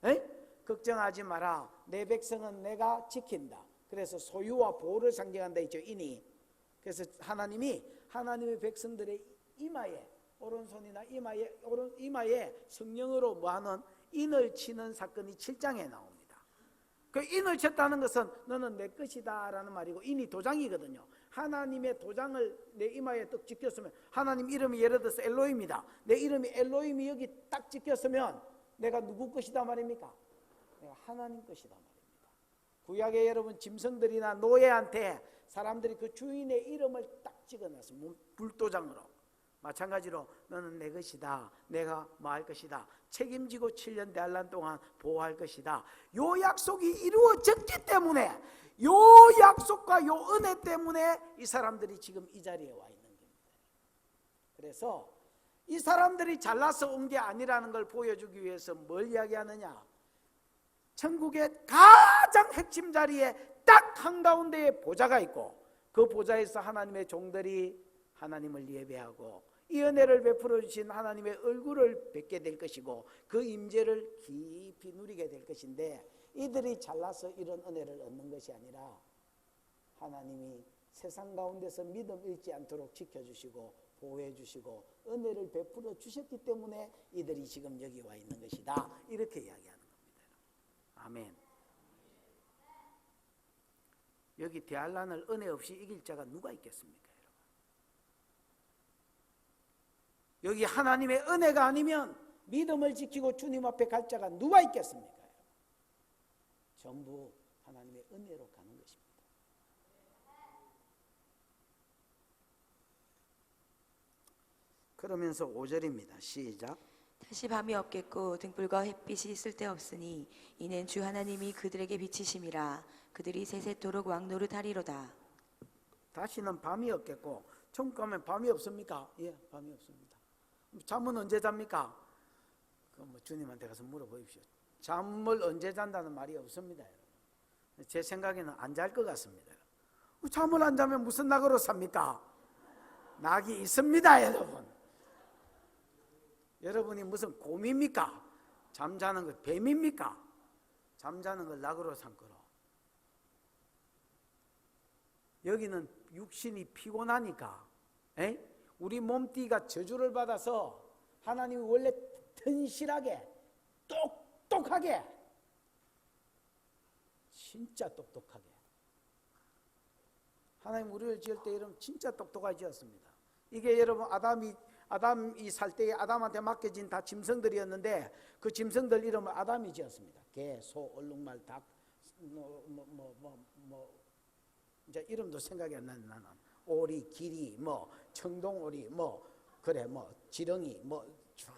에? 걱정하지 마라. 내 백성은 내가 지킨다. 그래서 소유와 보호를 상징한다 했죠, 인이. 그래서 하나님이 하나님의 백성들의 이마에, 오른손이나 이마에 성령으로 뭐하는 인을 치는 사건이 7장에 나옵니다. 그 인을 쳤다는 것은 너는 내 것이다 라는 말이고, 인이 도장이거든요. 하나님의 도장을 내 이마에 딱 찍혔으면, 하나님 이름이 예를 들어서 엘로힘이다. 내 이름이 엘로힘이 여기 딱 찍혔으면 내가 누구 것이다 말입니까? 내가 하나님 것이다 말입니다. 구약의 여러분 짐승들이나 노예한테 사람들이 그 주인의 이름을 딱 찍어놨습니다. 불도장으로. 마찬가지로 너는 내 것이다. 내가 뭐 할 것이다. 책임지고 7년 대환란 동안 보호할 것이다. 요 약속이 이루어졌기 때문에, 요 약속과 요 은혜 때문에 이 사람들이 지금 이 자리에 와 있는 겁니다. 그래서 이 사람들이 잘나서 온 게 아니라는 걸 보여주기 위해서 뭘 이야기하느냐? 천국의 가장 핵심 자리에 딱 한가운데에 보좌가 있고, 그 보좌에서 하나님의 종들이 하나님을 예배하고 이 은혜를 베풀어 주신 하나님의 얼굴을 뵙게 될 것이고, 그 임재를 깊이 누리게 될 것인데, 이들이 잘나서 이런 은혜를 얻는 것이 아니라 하나님이 세상 가운데서 믿음 잃지 않도록 지켜주시고 보호해 주시고 은혜를 베풀어 주셨기 때문에 이들이 지금 여기 와 있는 것이다. 이렇게 이야기하는 겁니다. 아멘. 여기 대환란을 은혜 없이 이길 자가 누가 있겠습니까? 여기 하나님의 은혜가 아니면 믿음을 지키고 주님 앞에 갈 자가 누가 있겠습니까? 전부 하나님의 은혜로 가는 것입니다. 그러면서 5절입니다. 시작. 다시 밤이 없겠고 등불과 햇빛이 쓸데없으니 이는 주 하나님이 그들에게 비치심이라. 그들이 세세토록 왕노릇하리로다. 다시는 밤이 없겠고, 천국 가면 밤이 없습니까? 예, 밤이 없습니다. 잠은 언제 잡니까? 그럼 뭐 주님한테 가서 물어보십시오. 잠을 언제 잔다는 말이 없습니다. 제 생각에는 안 잘 것 같습니다. 잠을 안 자면 무슨 낙으로 삽니까? 낙이 있습니다, 여러분. 여러분이 무슨 곰입니까? 잠자는 거 뱀입니까? 잠자는 걸 낙으로 삼거로. 여기는 육신이 피곤하니까, 우리 몸띠가 저주를 받아서 하나님이 원래 튼실하게 똑똑하게, 진짜 똑똑하게, 하나님 우리를 지을 때 여러분 진짜 똑똑하게 지었습니다. 이게 여러분 아담이 살 때에 아담한테 맡겨진 다 짐승들이었는데, 그 짐승들 이름을 아담이 지었습니다. 개, 소, 얼룩말, 닭, 이제 이름도 생각이 안 나는 나는 오리, 기리, 청동오리, 지렁이, 쫙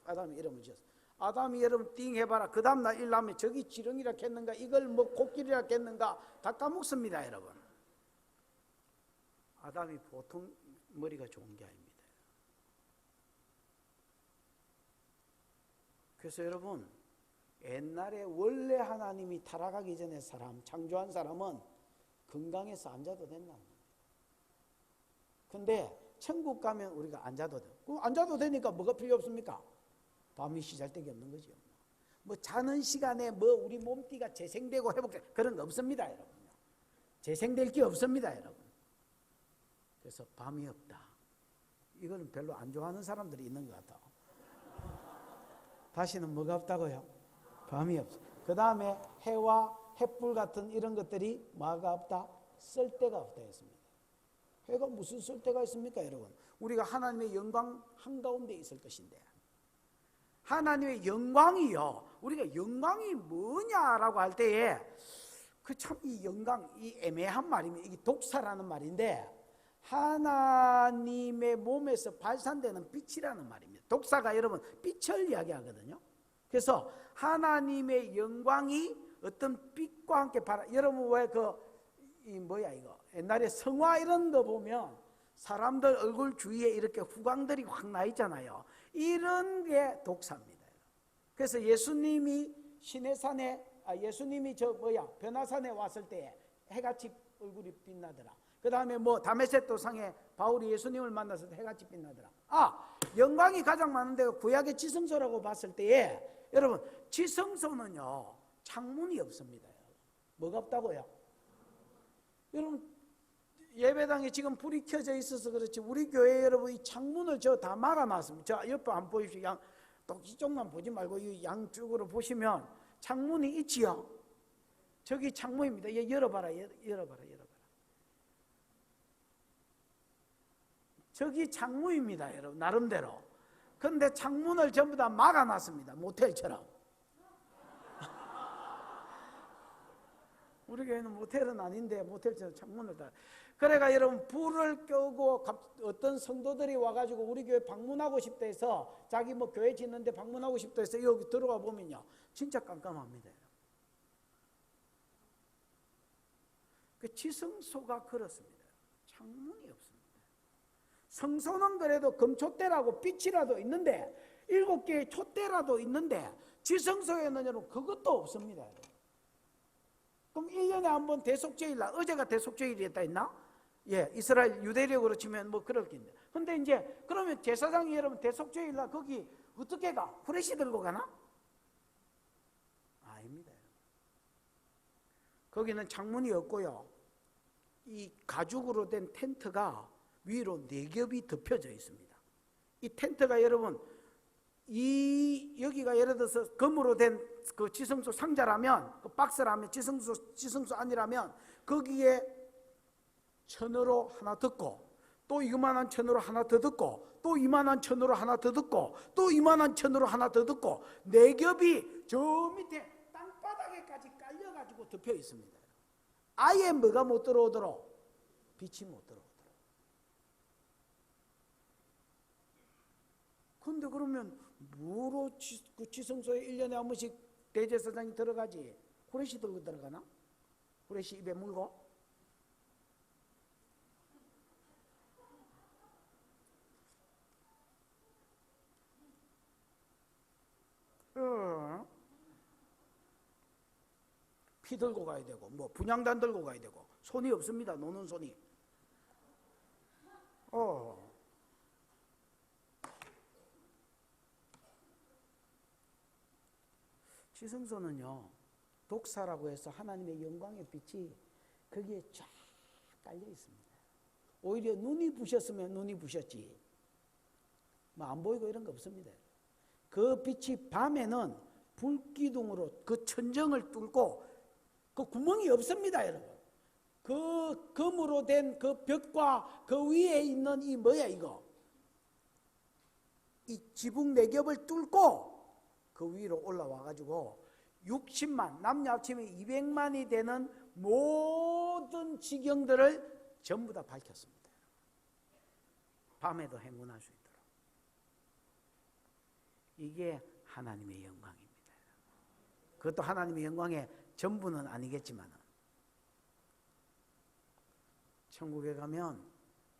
아담이 이름을 지었어요. 아담이 여러분 띵 해봐라. 그 다음날 일하면 저기 지렁이라 했는가, 이걸 코끼리라 했는가 다 까먹습니다, 여러분. 아담이 보통 머리가 좋은 게 아닙니다. 그래서 여러분, 옛날에 원래 하나님이 타락하기 전에 창조한 사람은 건강해서 안 자도 된다는 거예요. 근데 천국 가면 우리가 안 자도 돼요. 그럼 안 자도 되니까 뭐가 필요 없습니까? 밤이 시잘데기 없는 거죠. 자는 시간에 우리 몸띠가 재생되고 회복돼, 그런 거 없습니다, 여러분. 재생될 게 없습니다, 여러분. 그래서 밤이 없다. 이거는 별로 안 좋아하는 사람들이 있는 것 같아요. 다시는 뭐가 없다고요? 밤이 없어. 그 다음에 해와 햇불 같은 이런 것들이 뭐가 없다? 쓸데가 없다 했습니다. 해가 무슨 쓸데가 있습니까, 여러분? 우리가 하나님의 영광 한가운데 있을 것인데, 하나님의 영광이요, 우리가 영광이 뭐냐라고 할 때에 이 영광, 이 애매한 말이면 이게 독사라는 말인데, 하나님의 몸에서 발산되는 빛이라는 말입니다. 독사가 여러분 빛을 이야기하거든요. 그래서 하나님의 영광이 어떤 빛과 함께 여러분 왜 이거 옛날에 성화 이런 거 보면 사람들 얼굴 주위에 이렇게 후광들이 확 나 있잖아요. 이런 게 독사입니다. 그래서 예수님이 변화산에 왔을 때 해같이 얼굴이 빛나더라. 그 다음에 다메섹 도상에 바울이 예수님을 만나서 해같이 빛나더라. 영광이 가장 많은 데가 구약의 지성소라고 봤을 때에, 여러분 지성소는요 창문이 없습니다. 뭐가 없다고요? 여러분 예배당에 지금 불이 켜져 있어서 그렇지, 우리 교회 여러분 이 창문을 다 막아놨습니다. 저 옆에 안 보이십시오? 이쪽만 보지 말고 이 양쪽으로 보시면 창문이 있지요. 저기 창문입니다. 열어봐라. 저기 창문입니다, 여러분, 나름대로. 그런데 창문을 전부 다 막아놨습니다, 모텔처럼. 우리 교회는 모텔은 아닌데 모텔처럼 창문을 다. 그래가 여러분 불을 끄고 어떤 성도들이 와가지고 우리 교회 방문하고 싶다 해서 자기 뭐 교회 짓는데 방문하고 싶다 해서 여기 들어가 보면요 진짜 깜깜합니다. 그 지성소가 그렇습니다. 창문이 없습니다. 성소는 그래도 금촛대라고 빛이라도 있는데 7개의 촛대라도 있는데 지성소에는 여러분 그것도 없습니다. 그럼 1년에 한 번 대속죄일날, 어제가 대속죄일이었다 했나? 예, 이스라엘 유대력으로 치면 뭐 그럴 텐데. 근데 이제 그러면 제사장이 여러분 대속죄일날 거기 어떻게 가? 후레쉬 들고 가나? 아닙니다. 거기는 창문이 없고요. 이 가죽으로 된 텐트가 위로 4겹이 덮여져 있습니다. 이 텐트가 여러분 여기가 예를 들어서 금으로 된 그 지성소 상자라면 그 박스라면 지성소 아니라면 거기에 천으로 하나 듣고 또 이만한 천으로 하나 더 듣고 또 이만한 천으로 하나 더 듣고 또 이만한 천으로 하나 더 듣고 4겹이 저 밑에 땅바닥에까지 깔려가지고 덮여 있습니다. 아예 뭐가 못 들어오도록 빛이 못 들어오도록. 근데 그러면 뭐로 그 지성소에 1년에 한 번씩 대제사장이 들어가지? 후레쉬 들고 들어가나? 후레쉬 입에 물고? 피 들고 가야 되고 뭐 분향단 들고 가야 되고 손이 없습니다. 노는 손이. 지성소는요 독사라고 해서 하나님의 영광의 빛이 거기에 쫙 깔려 있습니다. 오히려 눈이 부셨으면 눈이 부셨지 뭐 안 보이고 이런 거 없습니다. 그 빛이 밤에는 불기둥으로 그 천정을 뚫고 그 구멍이 없습니다. 여러분 그 금으로 된 그 벽과 그 위에 있는 이 뭐야 이거 이 지붕 4겹을 뚫고 그 위로 올라와 가지고 60만 남녀 합치면 200만이 되는 모든 지경들을 전부 다 밝혔습니다. 밤에도 행운할 수 있도록. 이게 하나님의 영광입니다. 그것도 하나님의 영광의 전부는 아니겠지만 천국에 가면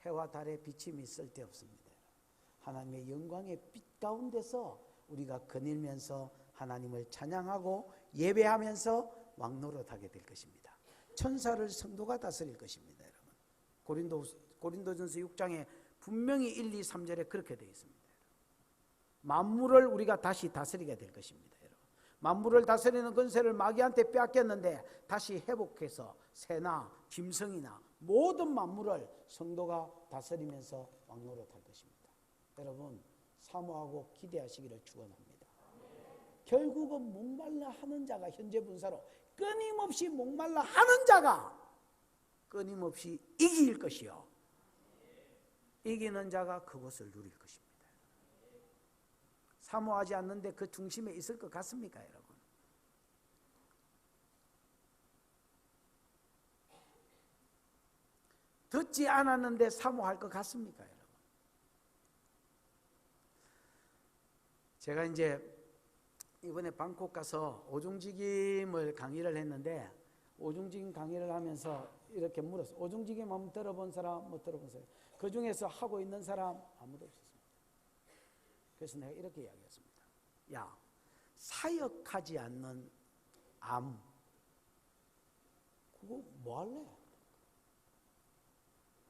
해와 달의 비침이 쓸데없습니다. 하나님의 영광의 빛 가운데서 우리가 거닐면서 하나님을 찬양하고 예배하면서 왕노릇하게 될 것입니다. 천사를 성도가 다스릴 것입니다. 여러분 고린도전서 6장에 분명히 1, 2, 3절에 그렇게 되어 있습니다. 만물을 우리가 다시 다스리게 될 것입니다. 여러분. 만물을 다스리는 권세를 마귀한테 빼앗겼는데 다시 회복해서 새나 짐승이나 모든 만물을 성도가 다스리면서 왕노릇할 것입니다. 여러분 사모하고 기대하시기를 축원합니다. 결국은 목말라 하는 자가 현재 분사로 끊임없이 목말라 하는 자가 끊임없이 이길 것이요 이기는 자가 그것을 누릴 것입니다. 사모하지 않는데 그 중심에 있을 것 같습니까, 여러분? 듣지 않았는데 사모할 것 같습니까, 여러분? 제가 이제 이번에 방콕 가서 오중직임을 강의를 했는데 오중직임 강의를 하면서 이렇게 물었어요. 오중직임 한번 들어본 사람, 못 들어본 사람. 그 중에서 하고 있는 사람 아무도 없었습니다. 그래서 내가 이렇게 이야기했습니다. 야, 사역하지 않는 암, 그거 뭐 할래?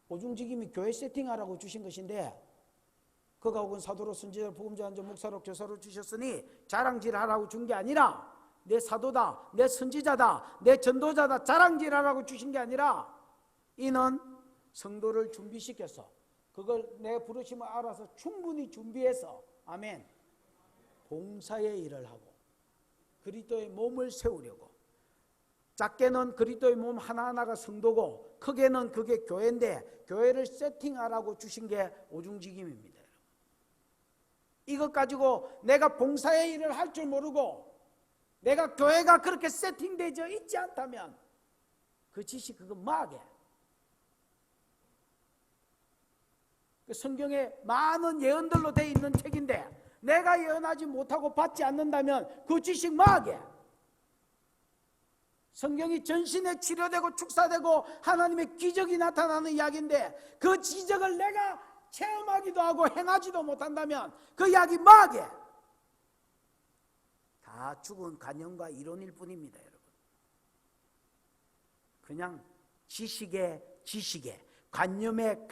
오중직임이 교회 세팅하라고 주신 것인데 그가 혹은 사도로 선지자 복음자한자 목사로 교사로 주셨으니 자랑질하라고 준 게 아니라 내 사도다, 내 선지자다, 내 전도자다 자랑질하라고 주신 게 아니라 이는 성도를 준비시켜서 그걸 내 부르심을 알아서 충분히 준비해서 아멘 봉사의 일을 하고 그리스도의 몸을 세우려고 작게는 그리스도의 몸 하나하나가 성도고 크게는 그게 교회인데 교회를 세팅하라고 주신 게 오중직임입니다. 이것 가지고 내가 봉사의 일을 할 줄 모르고 내가 교회가 그렇게 세팅되어 있지 않다면 그 지식 그거 마귀. 그 성경에 많은 예언들로 되어 있는 책인데 내가 예언하지 못하고 받지 않는다면 그 지식 마귀. 성경이 전신에 치료되고 축사되고 하나님의 기적이 나타나는 이야기인데 그 기적을 내가 체험하기도 하고 행하지도 못한다면 그 이야기 마귀. 다 죽은 관념과 이론일 뿐입니다, 여러분. 그냥 지식에 관념에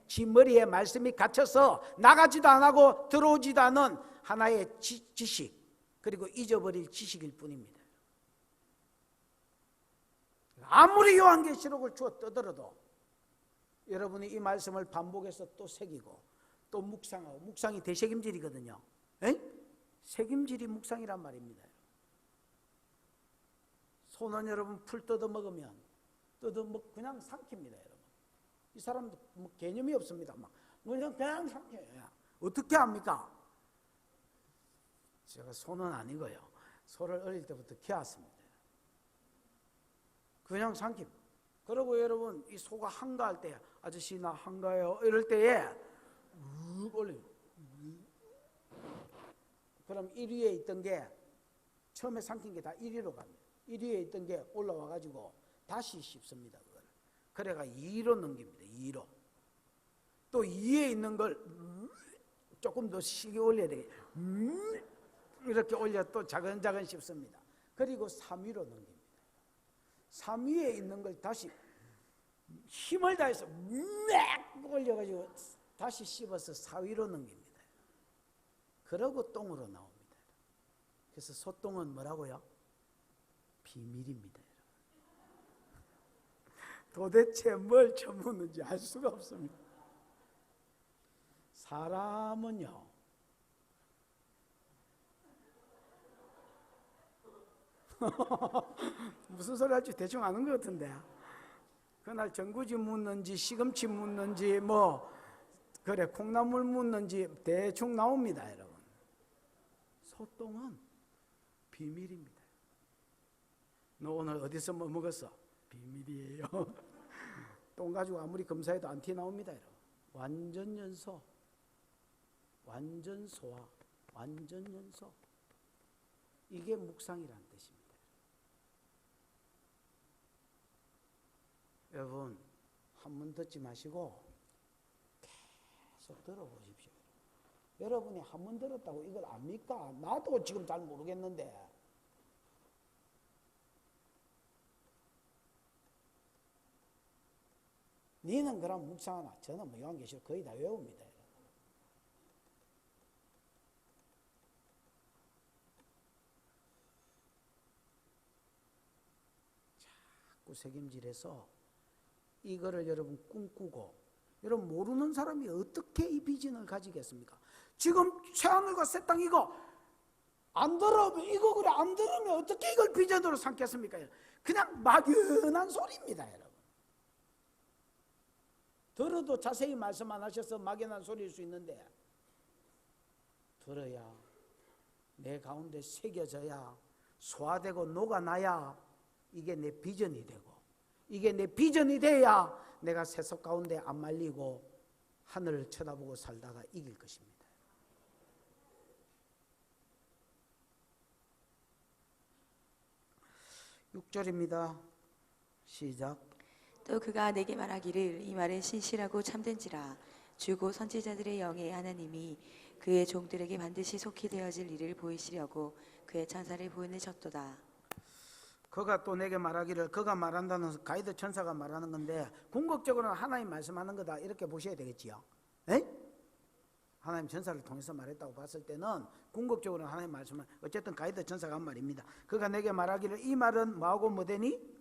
지 머리에 말씀이 갇혀서 나가지도 안 하고 들어오지도 않은 하나의 지식, 그리고 잊어버릴 지식일 뿐입니다. 아무리 요한계시록을 주어 떠들어도 여러분이 이 말씀을 반복해서 또 새기고 또 묵상하고, 묵상이 대책임질이거든요. 책임질이 묵상이란 말입니다. 소는 여러분 풀 뜯어 먹으면 그냥 삼킵니다, 여러분. 이 사람도 뭐 개념이 없습니다. 그냥 삼켜요. 어떻게 합니까? 제가 소는 아니고요. 소를 어릴 때부터 키웠습니다. 그냥 삼킵. 그리고 여러분 이 소가 한가할 때 아저씨 나 한가해요 이럴 때에 올려. 그럼 1위에 있던 게 처음에 삼킨 게 다 1위로 갑니다. 1위에 있던 게 올라와 가지고 다시 씹습니다. 그걸. 그래가 2로 넘깁니다. 2로. 또 2에 있는 걸 조금 더 시게 올려야 되겠. 이렇게 올려 또 자근자근 씹습니다. 그리고 3위로 넘깁니다. 3위에 있는 걸 다시 힘을 다해서 올려가지고 다시 씹어서 4위로 넘깁니다. 그러고 똥으로 나옵니다. 그래서 소똥은 뭐라고요? 비밀입니다. 도대체 뭘 처먹는지 알 수가 없습니다. 사람은요, 무슨 소리 할지 대충 아는 것 같은데, 그날 전구지 묻는지 시금치 묻는지 그래 콩나물 묻는지 대충 나옵니다, 여러분. 소똥은 비밀입니다. 너 오늘 어디서 뭐 먹었어? 비밀이에요. 똥 가지고 아무리 검사해도 안 티 나옵니다, 여러분. 완전 연소, 완전 소화, 완전 연소. 이게 묵상이라는 뜻입니다. 여러분 한문 듣지 마시고 계속 들어보십시오. 여러분이 한문 들었다고 이걸 압니까? 나도 지금 잘 모르겠는데. 니는 그럼 묵상하나? 저는 뭐 요한계시록 거의 다 외웁니다. 자꾸 책임질해서 이거를 여러분 꿈꾸고, 여러분 모르는 사람이 어떻게 이 비전을 가지겠습니까? 지금 새하늘과 새 땅 이거 안 들으면, 이거 그래 안 들으면 어떻게 이걸 비전으로 삼겠습니까? 그냥 막연한 소리입니다, 여러분. 들어도 자세히 말씀 안 하셔서 막연한 소리일 수 있는데, 들어야 내 가운데 새겨져야 소화되고 녹아나야 이게 내 비전이 되고, 이게 내 비전이 돼야 내가 세속 가운데 안 말리고 하늘을 쳐다보고 살다가 이길 것입니다. 6절입니다. 시작. 또 그가 내게 말하기를 이 말은 신실하고 참된지라. 주고 선지자들의 영의 하나님이 그의 종들에게 반드시 속히 되어질 일을 보이시려고 그의 천사를 보내셨도다. 그가 또 내게 말하기를, 그가 말한다는 가이드 천사가 말하는 건데 궁극적으로는 하나님 말씀하는 거다 이렇게 보셔야 되겠지요. 하나님 천사를 통해서 말했다고 봤을 때는 궁극적으로는 하나님 말씀은 어쨌든 가이드 천사가 한 말입니다. 그가 내게 말하기를 이 말은 뭐하고 뭐되니?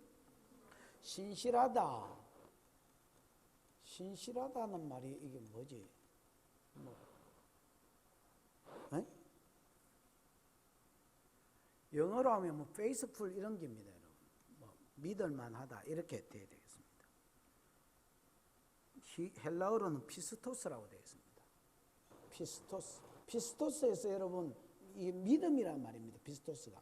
신실하다. 신실하다는 말이 이게 뭐지? 영어로 하면 faithful 이런 게입니다, 여러분. 믿을만하다 이렇게 돼야 되겠습니다. 헬라어로는 피스토스라고 되어 있습니다. 피스토스. 피스토스에서 여러분 이 믿음이란 말입니다. 피스토스가.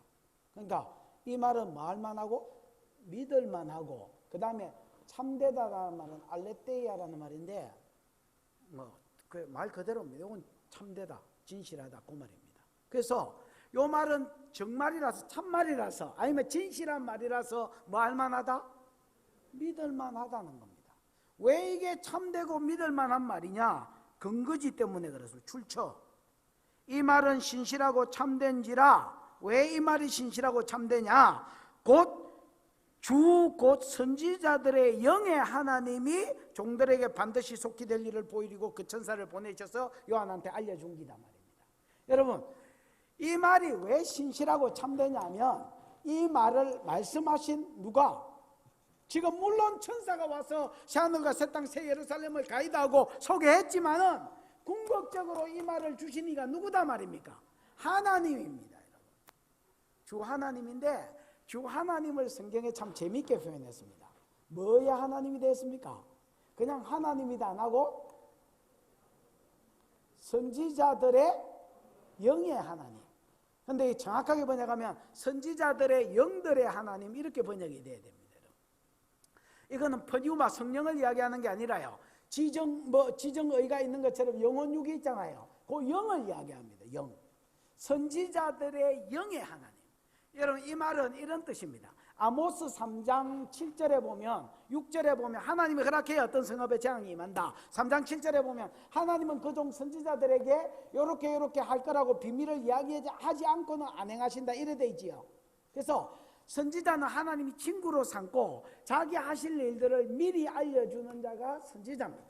그러니까 이 말은 말만하고 믿을만하고 그 다음에 참되다라는 말은 알레테이아라는 말인데 그 말 그대로입니다. 이건 참되다, 진실하다 그 말입니다. 그래서 요 말은 정말이라서 참말이라서 아니면 진실한 말이라서 뭐 할만하다? 믿을만하다는 겁니다. 왜 이게 참되고 믿을만한 말이냐? 근거지 때문에 그렇습니다. 출처. 이 말은 신실하고 참된지라. 왜 이 말이 신실하고 참되냐? 곧 선지자들의 영의 하나님이 종들에게 반드시 속히 될 일을 보이리고 그 천사를 보내셔서 요한한테 알려준 기다 말입니다. 여러분, 이 말이 왜 신실하고 참되냐면 이 말을 말씀하신 누가? 지금 물론 천사가 와서 새하늘과 새 땅 새 예루살렘을 가이드하고 소개했지만은 궁극적으로 이 말을 주신 이가 누구다 말입니까? 하나님입니다. 여러분. 주 하나님인데 주 하나님을 성경에 참 재미있게 표현했습니다. 뭐의 하나님이 되었습니까? 그냥 하나님이다 안 하고 선지자들의 영의 하나님. 근데 정확하게 번역하면 선지자들의 영들의 하나님 이렇게 번역이 돼야 됩니다. 이거는 퍼디우마 성령을 이야기하는 게 아니라요. 지정의가 있는 것처럼 영혼육이 있잖아요. 그 영을 이야기합니다. 영. 선지자들의 영의 하나님. 여러분 이 말은 이런 뜻입니다. 아모스 3장 7절에 보면 6절에 보면 하나님이 허락해야 어떤 성읍에 재앙이 임한다. 3장 7절에 보면 하나님은 그종 선지자들에게 요렇게 할 거라고 비밀을 이야기하지 않고는 안 행하신다 이래 돼 있지요. 그래서 선지자는 하나님이 친구로 삼고 자기 하실 일들을 미리 알려주는 자가 선지자입니다.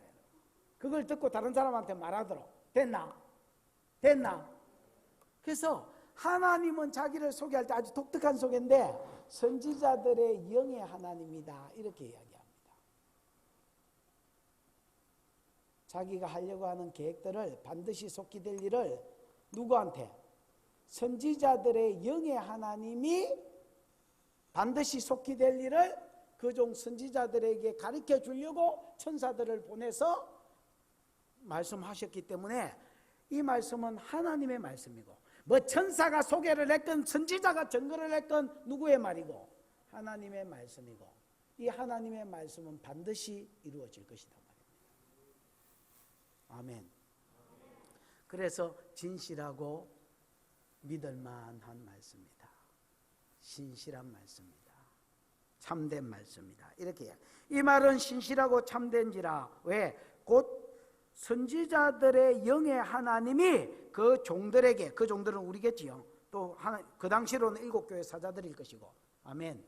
그걸 듣고 다른 사람한테 말하도록 됐나? 그래서 하나님은 자기를 소개할 때 아주 독특한 소개인데 선지자들의 영의 하나님이다 이렇게 이야기합니다. 자기가 하려고 하는 계획들을 반드시 속히 될 일을 누구한테? 선지자들의 영의 하나님이 반드시 속히 될 일을 그종 선지자들에게 가르쳐 주려고 천사들을 보내서 말씀하셨기 때문에 이 말씀은 하나님의 말씀이고 뭐 천사가 소개를 했건 선지자가 증거를 했건 누구의 말이고? 하나님의 말씀이고 이 하나님의 말씀은 반드시 이루어질 것이다 말입니다. 아멘. 그래서 진실하고 믿을만한 말씀이다. 신실한 말씀이다. 참된 말씀이다. 이렇게 이 말은 신실하고 참된지라. 왜? 곧 선지자들의 영의 하나님이 그 종들에게, 그 종들은 우리겠지요. 또 그 당시로는 7교회 사자들일 것이고, 아멘.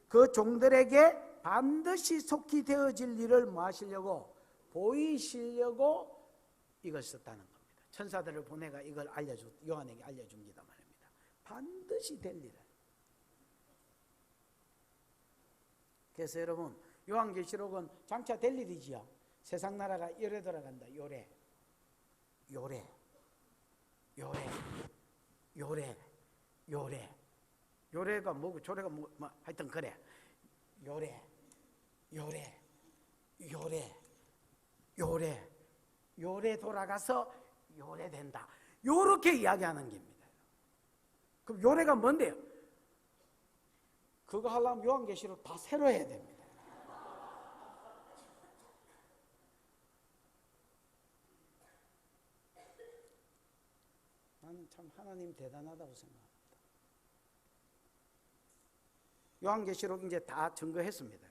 그 종들에게 반드시 속히 되어질 일을 뭐 하시려고? 보이시려고 이걸 썼다는 겁니다. 천사들을 보내가 이걸 요한에게 알려준 기다 말입니다. 반드시 될 일을. 그래서 여러분 요한계시록은 장차 될 일이지요. 세상 나라가 요래 돌아간다. 요래가 뭐고 조래가 뭐 하여튼 그래. 요래 돌아가서 요래 된다. 요렇게 이야기하는 겁니다. 그럼 요래가 뭔데요? 그거 하려면 요한계시록 다 새로 해야 됩니다. 나는 참 하나님 대단하다고 생각합니다. 요한계시록 이제 다 증거했습니다.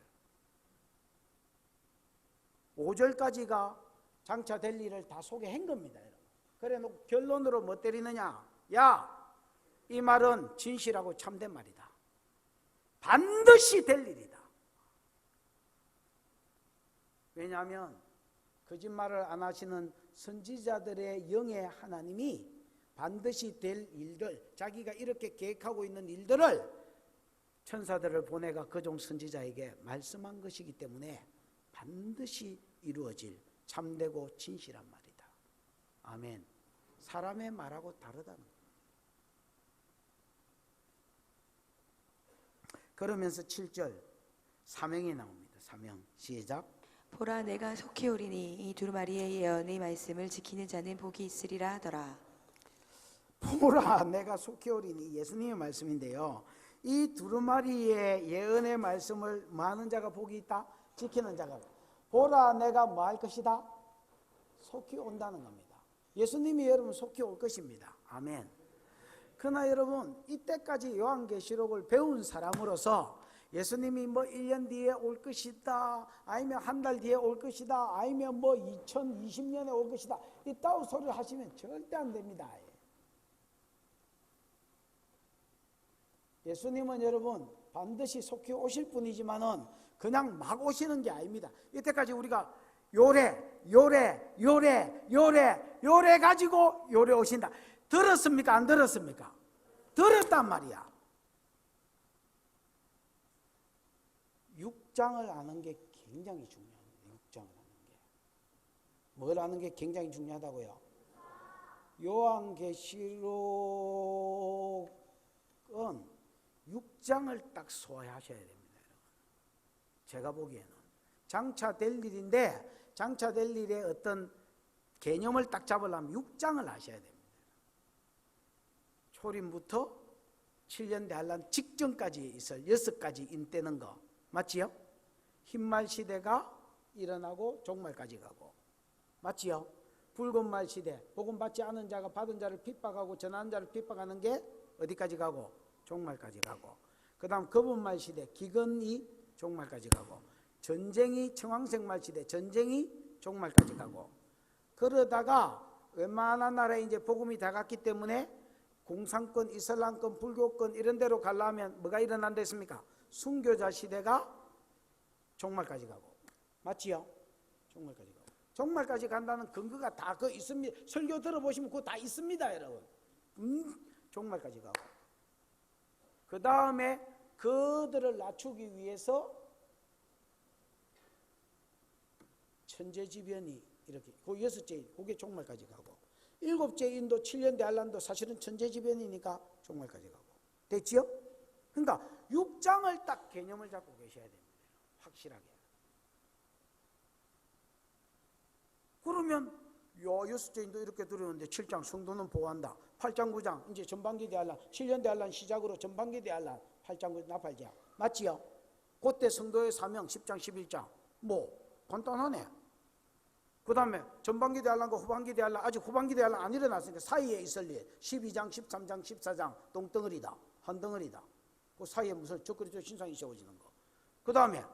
5절까지가 장차 될 일을 다 소개한 겁니다. 그래 놓고 결론으로 뭐 때리느냐? 야, 이 말은 진실하고 참된 말이다. 반드시 될 일이다. 왜냐하면 거짓말을 안 하시는 선지자들의 영의 하나님이 반드시 될 일들, 자기가 이렇게 계획하고 있는 일들을 천사들을 보내가 그종 선지자에게 말씀한 것이기 때문에 반드시 이루어질 참되고 진실한 말이다. 아멘. 사람의 말하고 다르다는 거예요. 그러면서 7절 사명이 나옵니다. 사명 시작. 보라 내가 속히 오리니 이 두루마리의 예언의 말씀을 지키는 자는 복이 있으리라 하더라. 보라 내가 속히 오리니 예수님의 말씀인데요. 이 두루마리의 예언의 말씀을 뭐하는 자가 복이 있다? 지키는 자가. 보라 내가 뭐 할 것이다? 속히 온다는 겁니다. 예수님이 여러분 속히 올 것입니다. 아멘. 그러나 여러분 이때까지 요한계시록을 배운 사람으로서 예수님이 뭐 1년 뒤에 올 것이다, 아니면 한 달 뒤에 올 것이다, 아니면 뭐 2020년에 올 것이다, 이따위 소리를 하시면 절대 안 됩니다. 예수님은 여러분 반드시 속히 오실 분이지만은 그냥 막 오시는 게 아닙니다. 이때까지 우리가 요래 가지고 요래 오신다. 들었습니까? 안 들었습니까? 들었단 말이야. 6장을 아는 게 굉장히 중요합니다. 6장을 아는 게. 뭘 아는 게 굉장히 중요하다고요? 요한계시록은 6장을 딱 소화하셔야 됩니다. 여러분. 제가 보기에는 장차 될 일인데 장차 될 일의 어떤 개념을 딱 잡으려면 6장을 아셔야 됩니다. 초림부터 7년 대환란 직전까지 있을 6가지 인때는 거 맞지요? 흰말 시대가 일어나고 종말까지 가고 맞지요? 붉은 말 시대 복음 받지 않은 자가 받은 자를 핍박하고 전하는 자를 핍박하는 게 어디까지 가고? 종말까지 가고 그 다음 검은 말 시대 기근이 종말까지 가고 전쟁이 청황색 말 시대 전쟁이 종말까지 가고 그러다가 웬만한 나라에 이제 복음이 다 갔기 때문에 공산권, 이슬람권, 불교권 이런 데로 가려면 뭐가 일어난다 했습니까? 순교자 시대가 종말까지 가고 맞지요? 종말까지 가고 종말까지 간다는 근거가 다 그 있습니다. 설교 들어보시면 그거 다 있습니다 여러분. 종말까지 가고 그 다음에 그들을 낮추기 위해서 천재지변이 이렇게 그 6째 그게 종말까지 가고 7째 인도 7년 대환란도 사실은 천재지변이니까 종말까지 가고 됐지요? 그러니까 6장을 딱 개념을 잡고 계셔야 됩니다. 확실하게. 그러면 야 6째 인도 이렇게 들어오는데 7장 성도는 보호한다. 8장 9장 이제 전반기 대환란 7년 대환란 시작으로 전반기 대환란 8장 9장 나팔자 맞지요? 그때 성도의 사명 10장 11장 뭐 간단하네. 그 다음에 전반기 대환란과 후반기 대환란 아직 후반기 대환란 안 일어났으니까 사이에 있을 일 12장 13장 14장 똥덩어리다 한 덩어리다. 그 사이에 무슨 적그리스도 신상이 세워지는 거. 그 다음에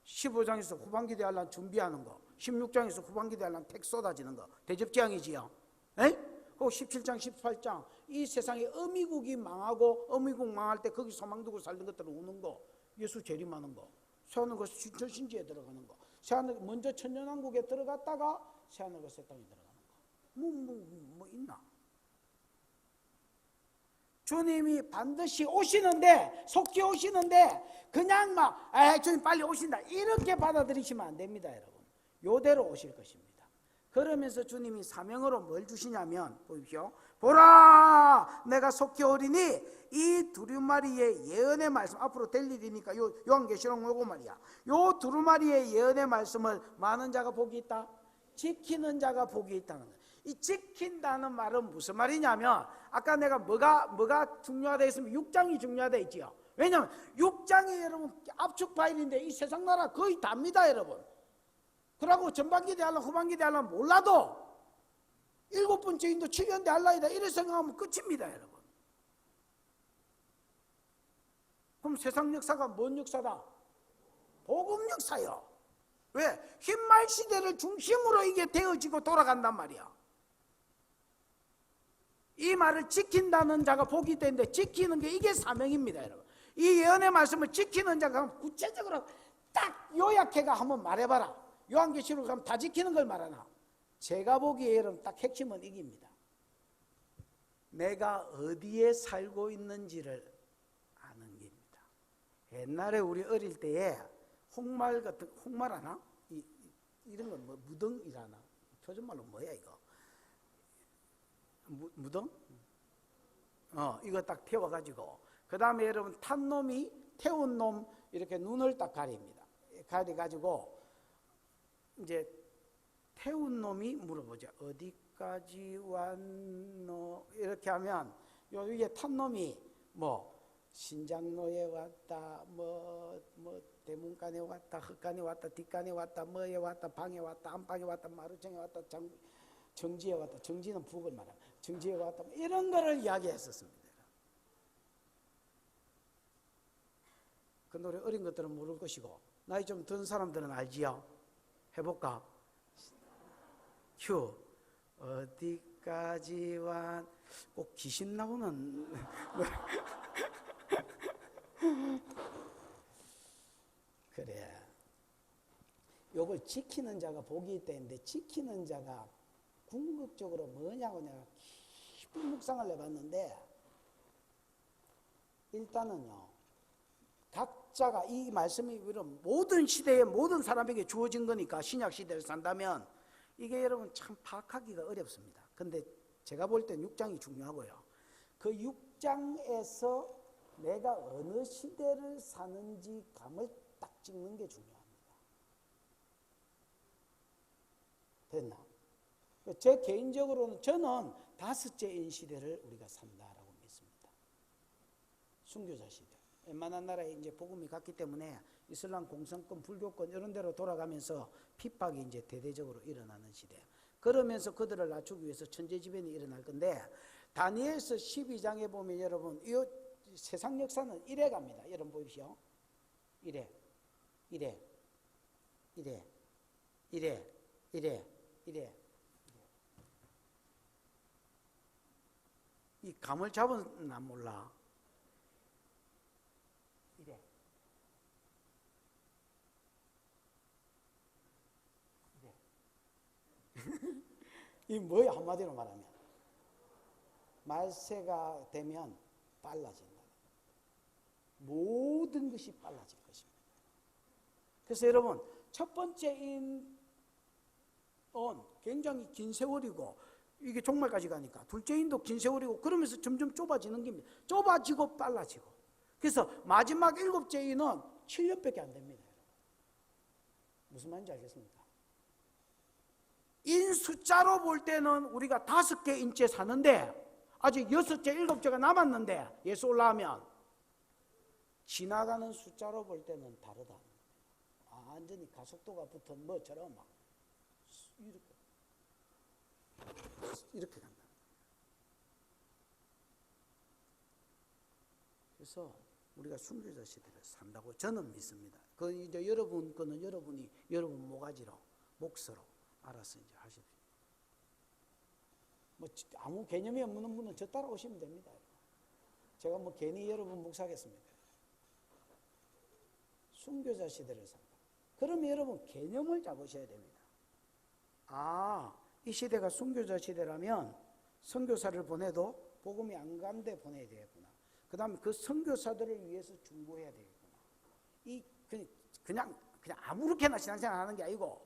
15장에서 후반기 대환란 준비하는 거 16장에서 후반기 대환란 택 쏟아지는 거 대접재앙이지요. 그 17장 18장 이 세상에 어미국이 망하고 어미국 망할 때 거기 소망 두고 살던 것들을 우는 거 예수 재림하는 거 새하늘 그 신천신지에 들어가는 거 새하늘 먼저 천년왕국에 들어갔다가 새하늘 그 새 땅에 들어가는 거 뭐 있나? 주님이 반드시 오시는데 속히 오시는데 그냥 막 주님 빨리 오신다 이렇게 받아들이시면 안 됩니다 여러분. 요대로 오실 것입니다. 그러면서 주님이 사명으로 뭘 주시냐면 보십시오. 보라 내가 속히 오리니 이 두루마리의 예언의 말씀 앞으로 될 일이니까 요한계시록 요거 말이야. 요 두루마리의 예언의 말씀을 많은 자가 복이 있다. 지키는 자가 복이 있다는 거예요. 이 지킨다는 말은 무슨 말이냐면 아까 내가 뭐가 중요하다 했으면 6장이 중요하다 했지요. 왜냐하면 6장이 여러분 압축 파일인데 이 세상 나라 거의 답니다 여러분. 그러고 전반기 대환란 후반기 대환란 몰라도 7번째 인도 7년 대환란이다 이렇게 생각하면 끝입니다 여러분. 그럼 세상 역사가 뭔 역사다? 복음 역사요. 왜? 흰말 시대를 중심으로 이게 되어지고 돌아간단 말이야. 이 말을 지킨다는 자가 복이 되는데 지키는 게 이게 사명입니다 여러분. 이 예언의 말씀을 지키는 자가 구체적으로 딱 요약해가 한번 말해봐라. 요한계시록 가면 다 지키는 걸 말하나? 제가 보기에 여러분 딱 핵심은 이깁니다. 내가 어디에 살고 있는지를 아는 겁니다. 옛날에 우리 어릴 때에 홍말 같은 홍말 하나? 이런 건 뭐 무덩이라나? 표준말로 뭐야 이거? 무덩? 이거 딱 태워가지고 그 다음에 여러분 탄 놈이 태운 놈 이렇게 눈을 딱 가립니다. 가려가지고 이제 태운 놈이 물어보죠. 어디까지 왔노? 이렇게 하면 요 위에 탄 놈이 뭐 신장로에 왔다, 뭐 대문간에 왔다, 헛간에 왔다, 뒷간에 왔다, 뭐에 왔다, 방에 왔다, 안방에 왔다, 마루청에 왔다, 정지에 왔다. 정지는 북을 말합니다. 정지에 왔다. 이런 거를 이야기했었습니다. 그 노래 어린 것들은 모를 것이고 나이 좀 든 사람들은 알지요. 해볼까? 휴 어디까지 와. 꼭 귀신 나오는 그래. 요걸 지키는 자가 복이 있다 했는데 지키는 자가 궁극적으로 뭐냐고 내가 깊은 묵상을 해봤는데 일단은요 각자가 이 말씀이 모든 시대에 모든 사람에게 주어진 거니까 신약 시대를 산다면 이게 여러분 참 파악하기가 어렵습니다. 근데 제가 볼 땐 6장이 중요하고요. 그 6장에서 내가 어느 시대를 사는지 감을 딱 찍는 게 중요합니다. 됐나? 제 개인적으로는 저는 다섯째인 시대를 우리가 산다라고 믿습니다. 순교자 시대. 웬만한 나라에 이제 복음이 갔기 때문에 이슬람 공산권, 불교권 이런 데로 돌아가면서 핍박이 이제 대대적으로 일어나는 시대. 그러면서 그들을 낮추기 위해서 천재지변이 일어날 건데 다니엘서 12장에 보면 여러분 이 세상 역사는 이래 갑니다. 여러분 보십시오. 이래. 이 감을 잡았나 몰라. 이래. 이 뭐야 한마디로 말하면 말세가 되면 빨라진다. 모든 것이 빨라질 것입니다. 그래서 여러분 첫 번째 인은 굉장히 긴 세월이고 이게 종말까지 가니까 둘째 인도 긴 세월이고 그러면서 점점 좁아지는 겁니다. 좁아지고 빨라지고 그래서 마지막 일곱째 인은 7년밖에 안 됩니다. 무슨 말인지 알겠습니까? 인 숫자로 볼 때는 우리가 5개 인째 사는데 아직 6째, 7째가 남았는데 예수 올라오면 지나가는 숫자로 볼 때는 다르다. 완전히 가속도가 붙은 뭐처럼 막 이렇게 간다. 그래서 우리가 순교자 시대를 산다고 저는 믿습니다. 그 이제 여러분 거는 여러분이 여러분 모가지로 몫으로 알아서 이제 하십시오. 뭐 아무 개념이 없는 분은 저 따라오시면 됩니다. 제가 뭐 괜히 여러분 묵사하겠습니다. 순교자 시대를 산다. 그러면 여러분 개념을 잡으셔야 됩니다. 아, 이 시대가 순교자 시대라면 선교사를 보내도 복음이 안 간데 보내야 되겠구나. 그 다음에 그 선교사들을 위해서 중보해야 되겠구나. 이 그냥 아무렇게나 신앙생활 하는 게 아니고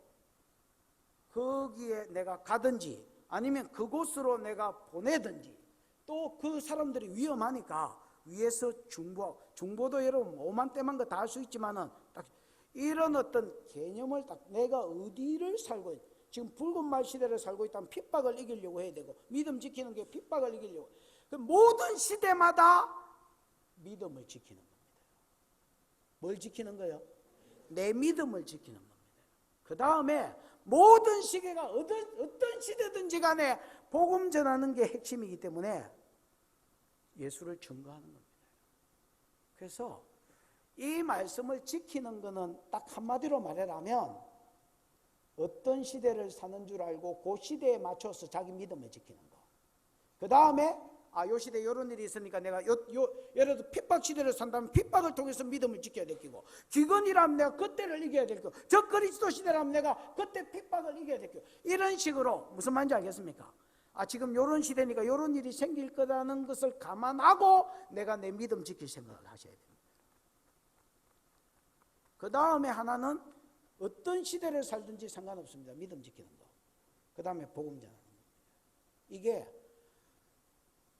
거기에 내가 가든지 아니면 그곳으로 내가 보내든지 또 그 사람들이 위험하니까 위에서 중보도 여러분 오만 때만 거 다 할 수 있지만은 딱 이런 어떤 개념을 딱 내가 어디를 살고 있 지금 붉은 말 시대를 살고 있다면 핍박을 이기려고 해야 되고 믿음 지키는 게 핍박을 이기려고 그 모든 시대마다 믿음을 지키는 겁니다. 뭘 지키는 거예요? 내 믿음을 지키는 겁니다. 그 다음에 모든 시대가 어떤 시대든지 간에 복음 전하는 게 핵심이기 때문에 예수를 증거하는 겁니다. 그래서 이 말씀을 지키는 것은 딱 한마디로 말하자면 어떤 시대를 사는 줄 알고 그 시대에 맞춰서 자기 믿음을 지키는 거. 그 다음에 요 시대에 이런 일이 있으니까 내가 예를 들어 핍박 시대를 산다면 핍박을 통해서 믿음을 지켜야 될 거고 기근이라면 내가 그때를 이겨야 될 거고 적그리스도 시대라면 내가 그때 핍박을 이겨야 될 거고 이런 식으로 무슨 말인지 알겠습니까? 지금 이런 시대니까 이런 일이 생길 거라는 것을 감안하고 내가 내 믿음 지킬 생각을 하셔야 됩니다. 그 다음에 하나는 어떤 시대를 살든지 상관없습니다. 믿음 지키는 거. 그 다음에 복음 전하는 거. 이게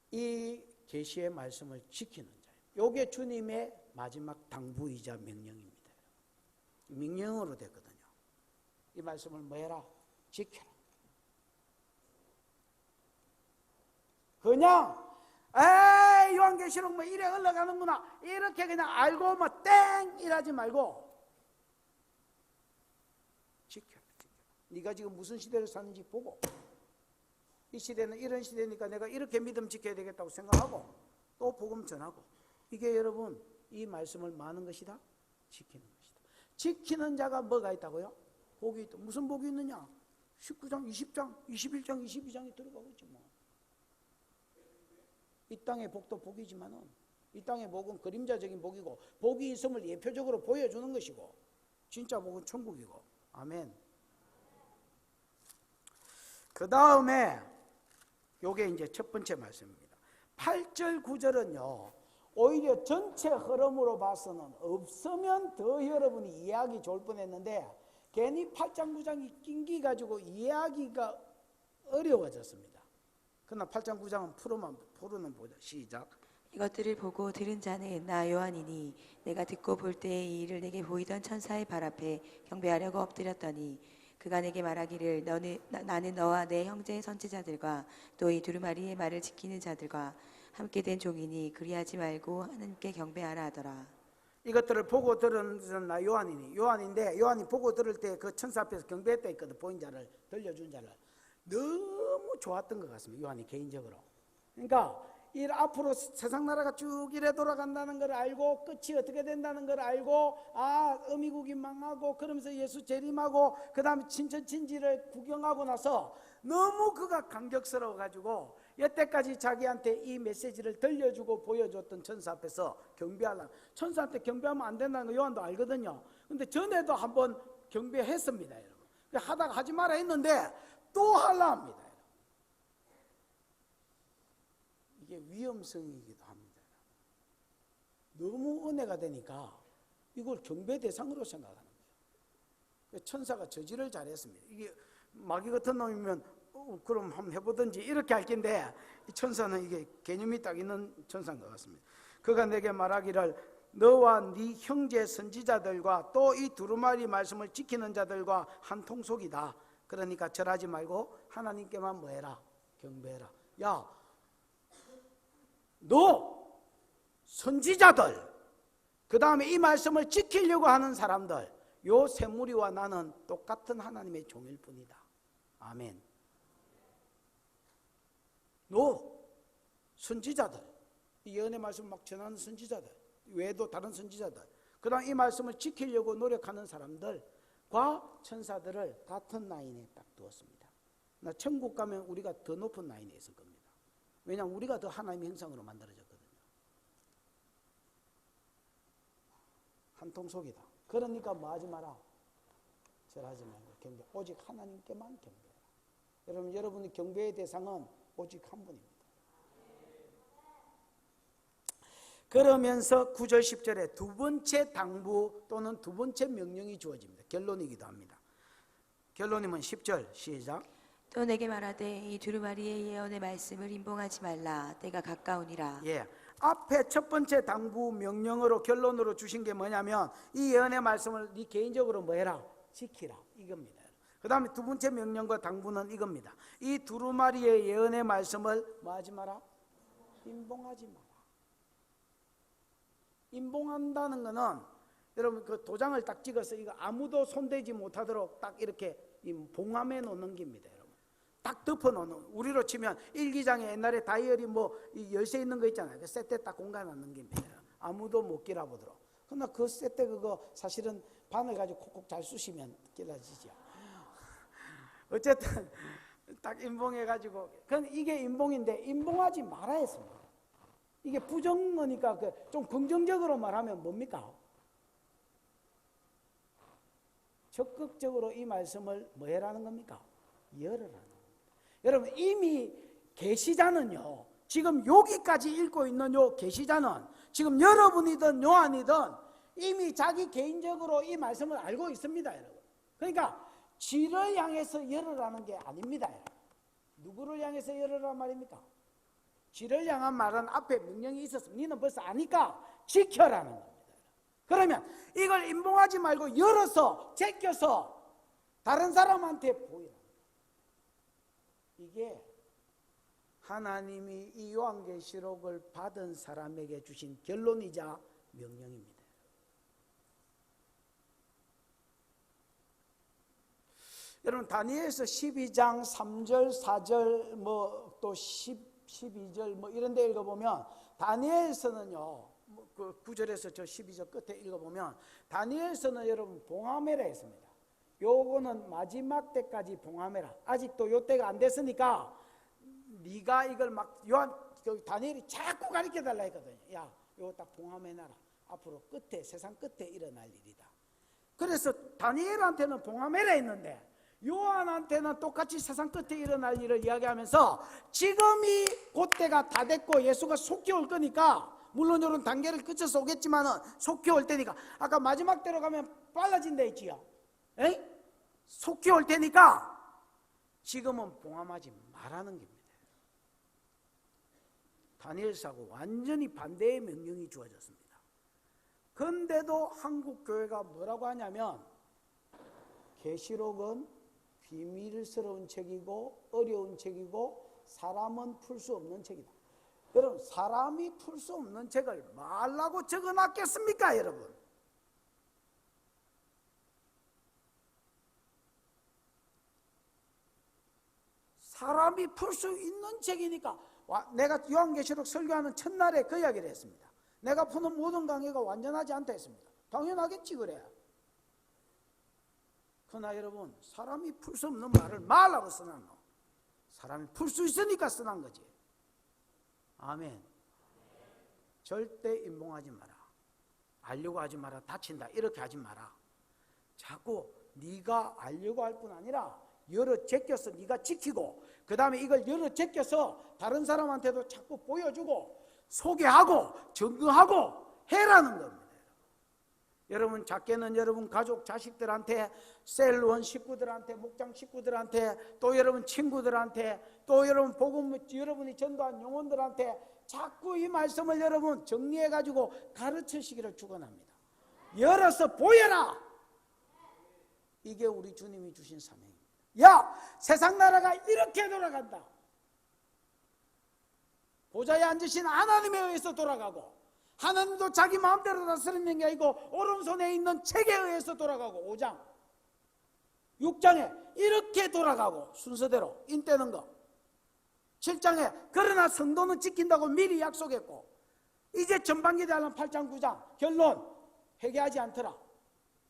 이 계시의 말씀을 지키는 자예요. 이게 주님의 마지막 당부이자 명령입니다. 명령으로 됐거든요. 이 말씀을 뭐 해라? 지켜라. 그냥 에이 요한계시록 뭐 이래 흘러가는구나 이렇게 그냥 알고 뭐 땡 이러지 말고 지켜라. 네가 지금 무슨 시대를 사는지 보고 이 시대는 이런 시대니까 내가 이렇게 믿음 지켜야 되겠다고 생각하고 또 복음 전하고 이게 여러분 이 말씀을 많은 것이다 지키는 것이다. 지키는 자가 뭐가 있다고요? 복이 있다. 무슨 복이 있느냐? 19장, 20장, 21장, 22장에 들어가고 있지 뭐. 이 땅의 복도 복이지만은 이 땅의 복은 그림자적인 복이고 복이 있음을 예표적으로 보여주는 것이고 진짜 복은 천국이고. 아멘. 그 다음에 요게 이제 첫 번째 말씀입니다. 8절 9절은요 오히려 전체 흐름으로 봐서는 없으면 더 여러분이 이해하기 좋을 뻔했는데 괜히 8장 9장이 낑기 가지고 이해하기가 어려워졌습니다. 그러나 8장 9장은 풀어는 보자. 시작. 이것들을 보고 들은 자는 나 요한이니 내가 듣고 볼 때에 이 일을 내게 보이던 천사의 발 앞에 경배하려고 엎드렸더니 그가 내게 말하기를 나는 너와 내 형제 선지자들과 또 이 두루마리의 말을 지키는 자들과 함께 된 종이니 그리하지 말고 하나님께 경배하라 하더라. 이것들을 보고 들은 나 요한이니 요한인데 요한이 보고 들을 때 그 천사 앞에서 경배했다 했거든. 보인 자를 들려준 자를 너무 좋았던 것 같습니다. 요한이 개인적으로. 그러니까 이 앞으로 세상 나라가 쭉 이래 돌아간다는 걸 알고 끝이 어떻게 된다는 걸 알고 어미국이 망하고 그러면서 예수 재림하고 그 다음에 친천친지를 구경하고 나서 너무 그가 감격스러워 가지고 여태까지 자기한테 이 메시지를 들려주고 보여줬던 천사 앞에서 경배하려고. 천사한테 경배하면 안 된다는 거 요한도 알거든요. 근데 전에도 한번 경배했습니다 여러분. 하다가 하지 마라 했는데 또 하려 합니다. 이게 위험성이기도 합니다. 너무 은혜가 되니까 이걸 경배 대상으로 생각하는 거예요. 천사가 저지를 잘했습니다. 이게 마귀 같은 놈이면 그럼 한번 해보든지 이렇게 할 텐데 이 천사는 이게 개념이 딱 있는 천사인 것 같습니다. 그가 내게 말하기를 너와 네 형제 선지자들과 또 이 두루마리 말씀을 지키는 자들과 한 통속이다. 그러니까 절하지 말고 하나님께만 뭐해라? 경배해라. 야, 너 선지자들 그 다음에 이 말씀을 지키려고 하는 사람들 요 세 무리와 나는 똑같은 하나님의 종일 뿐이다. 아멘. 너 선지자들 이 예언의 말씀을 막 전하는 선지자들 외에도 다른 선지자들 그 다음 이 말씀을 지키려고 노력하는 사람들과 천사들을 같은 라인에 딱 두었습니다. 나 천국 가면 우리가 더 높은 라인에 있을 겁니다. 왜냐하면 우리가 더 하나님의 형상으로 만들어졌거든요. 한 통속이다. 그러니까 뭐 하지 마라? 절하지 말고 경배. 오직 하나님께만 경배해라. 여러분, 여러분의 경배의 대상은 오직 한 분입니다. 그러면서 9절 10절에 두 번째 당부 또는 두 번째 명령이 주어집니다. 결론이기도 합니다. 결론이면 10절 시작. 또 내게 말하되 이 두루마리의 예언의 말씀을 임봉하지 말라. 때가 가까우니라. 예, 앞에 첫 번째 당부 명령으로 결론으로 주신 게 뭐냐면 이 예언의 말씀을 네 개인적으로 뭐 해라? 지키라 이겁니다. 그 다음에 두 번째 명령과 당부는 이겁니다. 이 두루마리의 예언의 말씀을 뭐 하지 마라? 임봉하지 마라. 임봉한다는 거는 여러분 그 도장을 딱 찍어서 이거 아무도 손대지 못하도록 딱 이렇게 봉함해 놓는 겁니다. 여러분 딱 덮어 놓는, 우리로 치면 일기장에 옛날에 다이어리 뭐 열쇠 있는 거 있잖아요. 그 셋대 딱 공간 놓는 겁니다. 아무도 못 끼라보도록. 그러나 그 셋대 그거 사실은 바늘 가지고 콕콕 잘 쑤시면 끼라지죠. 어쨌든 딱 임봉해 가지고 그건 이게 임봉인데 임봉하지 말아 했습니다. 이게 부정어니까 좀 긍정적으로 말하면 뭡니까? 적극적으로 이 말씀을 뭐 해라는 겁니까? 열어라는 겁니다. 여러분 이미 계시자는요, 지금 여기까지 읽고 있는 요 계시자는 지금 여러분이든 요한이든 이미 자기 개인적으로 이 말씀을 알고 있습니다. 여러분 그러니까 지를 향해서 열어라는 게 아닙니다. 여러분. 누구를 향해서 열어라 말입니까? 지를 향한 말은 앞에 명령이 있었으면 너는 벌써 아니까 지켜라는 겁니다. 그러면 이걸 임봉하지 말고 열어서 제껴서 다른 사람한테 보이라. 이게 하나님이 이 요한계시록을 받은 사람에게 주신 결론이자 명령입니다. 여러분 다니엘서 12장 3절 4절 또 12절 이런 데 읽어보면 다니엘서는요 그 9절에서 저 12절 끝에 읽어보면 다니엘서는 여러분 봉하매라 했습니다. 요거는 마지막 때까지 봉하매라. 아직도 요 때가 안 됐으니까 네가 이걸 막 다니엘이 자꾸 가르쳐 달라 했거든요. 야, 요거 딱 봉하매놔라. 앞으로 끝에 세상 끝에 일어날 일이다. 그래서 다니엘한테는 봉하매라 했는데 요한한테는 똑같이 세상 끝에 일어날 일을 이야기하면서 지금이 그때가 다 됐고 예수가 속히 올 거니까 물론 이런 단계를 거쳐서 오겠지만은 속히 올 때니까 아까 마지막 때로 가면 빨라진다 했지요. 에이? 속히 올 테니까 지금은 봉함하지 말라는 겁니다. 다니엘서하고 완전히 반대의 명령이 주어졌습니다. 그런데도 한국 교회가 뭐라고 하냐면 계시록은 비밀스러운 책이고 어려운 책이고 사람은 풀 수 없는 책이다. 여러분 사람이 풀 수 없는 책을 말라고 적어놨겠습니까 여러분? 사람이 풀 수 있는 책이니까 내가 요한계시록 설교하는 첫날에 그 이야기를 했습니다. 내가 푸는 모든 강의가 완전하지 않다 했습니다. 당연하겠지 그래. 그러나 여러분 사람이 풀 수 없는 말을 말라고 써놨노. 사람이 풀 수 있으니까 써난 거지. 아멘. 절대 인봉하지 마라. 알려고 하지 마라. 다친다. 이렇게 하지 마라. 자꾸 네가 알려고 할 뿐 아니라 열어 제껴서 네가 지키고 그 다음에 이걸 열어 제껴서 다른 사람한테도 자꾸 보여주고 소개하고 증거하고 해라는 겁니다. 여러분 작게는 여러분 가족 자식들한테 셀원 식구들한테 목장 식구들한테 또 여러분 친구들한테 또 여러분 복음 여러분이 전도한 영혼들한테 자꾸 이 말씀을 여러분 정리해 가지고 가르치시기를 축원합니다. 열어서 보여라. 이게 우리 주님이 주신 사명입니다. 야, 세상 나라가 이렇게 돌아간다. 보좌에 앉으신 하나님에 의해서 돌아가고 하나님도 자기 마음대로 다스리는 게 아니고 오른손에 있는 책에 의해서 돌아가고 5장 6장에 이렇게 돌아가고 순서대로 인때는 거 7장에 그러나 성도는 지킨다고 미리 약속했고 이제 전반기 대하는 8장 9장 결론 회개하지 않더라.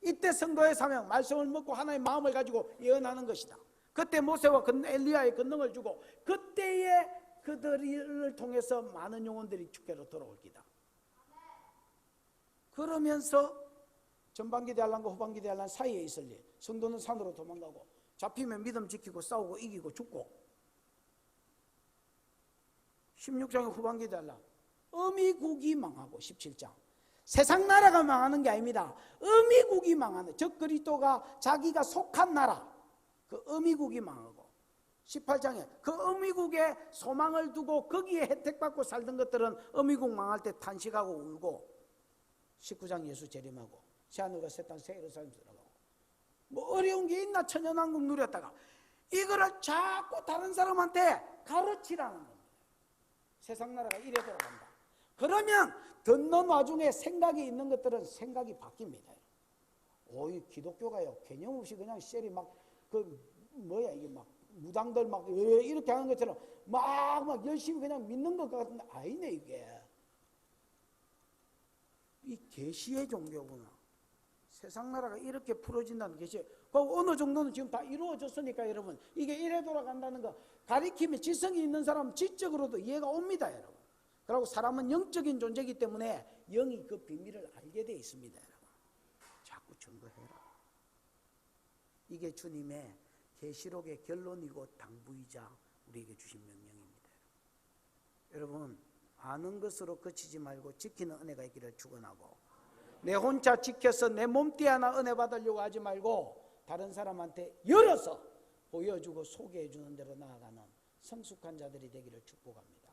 이때 성도의 사명 말씀을 먹고 하나님의 마음을 가지고 예언하는 것이다. 그때 모세와 엘리야의 권능을 주고 그때에 그들을 통해서 많은 영혼들이 주께로 돌아올 기다. 그러면서 전반기 대환란과 후반기 대환란 사이에 있을 일 성도는 산으로 도망가고 잡히면 믿음 지키고 싸우고 이기고 죽고 16장의 후반기 대환란 어미국이 망하고 17장 세상 나라가 망하는 게 아닙니다. 어미국이 망하는 즉 그리스도가 자기가 속한 나라 그 어미국이 망하고 18장에 그 어미국에 소망을 두고 거기에 혜택받고 살던 것들은 어미국 망할 때 탄식하고 울고 19장 예수 재림하고 새하늘과 새 땅 새 예루살렘 들어가고 뭐 어려운 게 있나 천연왕국 누렸다가 이거를 자꾸 다른 사람한테 가르치라는 겁니다. 세상 나라가 이래 돌아간다. 그러면 듣는 와중에 생각이 있는 것들은 생각이 바뀝니다. 이 기독교가요 개념 없이 그냥 셀이 막 이게 막 무당들 막 이렇게 하는 것처럼 막 열심히 그냥 믿는 것 같은데 아니네 이게. 이 계시의 종교구나. 세상 나라가 이렇게 풀어진다는 계시. 그 어느 정도는 지금 다 이루어졌으니까 여러분 이게 이래 돌아간다는 거 가리킴이 지성이 있는 사람은 지적으로도 이해가 옵니다 여러분. 그리고 사람은 영적인 존재이기 때문에 영이 그 비밀을 알게 되어 있습니다 여러분. 자꾸 증거해라. 이게 주님의 계시록의 결론이고 당부이자 우리에게 주신 명령입니다. 여러분 아는 것으로 그치지 말고 지키는 은혜가 있기를 축원하고 내 혼자 지켜서 내 몸띠 하나 은혜 받으려고 하지 말고 다른 사람한테 열어서 보여주고 소개해 주는 대로 나아가는 성숙한 자들이 되기를 축복합니다.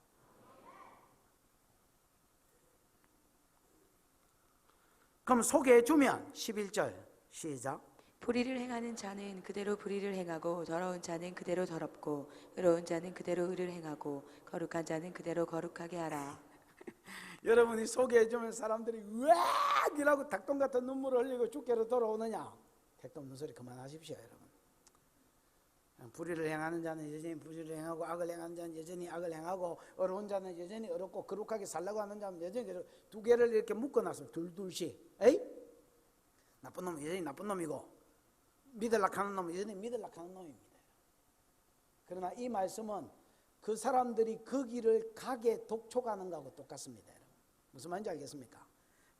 그럼 소개해 주면 11절 시작. 불의를 행하는 자는 그대로 불의를 행하고 더러운 자는 그대로 더럽고 의로운 자는 그대로 의를 행하고 거룩한 자는 그대로 거룩하게 하라. 여러분이 소개해주면 사람들이 으악 이라고 닭똥 같은 눈물을 흘리고 주께로 돌아오느냐? 택도 없는 소리 그만하십시오. 여러분, 불의를 행하는 자는 여전히 불의를 행하고 악을 행하는 자는 여전히 악을 행하고 어려운 자는 여전히 어렵고 거룩하게 살려고 하는 자는 여전히 두 개를 이렇게 묶어놨어요. 둘씩. 에이? 나쁜 놈은 여전히 나쁜 놈이고 믿으려고 하는 놈은 여전히 믿으려고 하는 놈입니다. 그러나 이 말씀은 그 사람들이 그 길을 가게 독촉하는 것하고 똑같습니다. 여러분, 무슨 말인지 알겠습니까?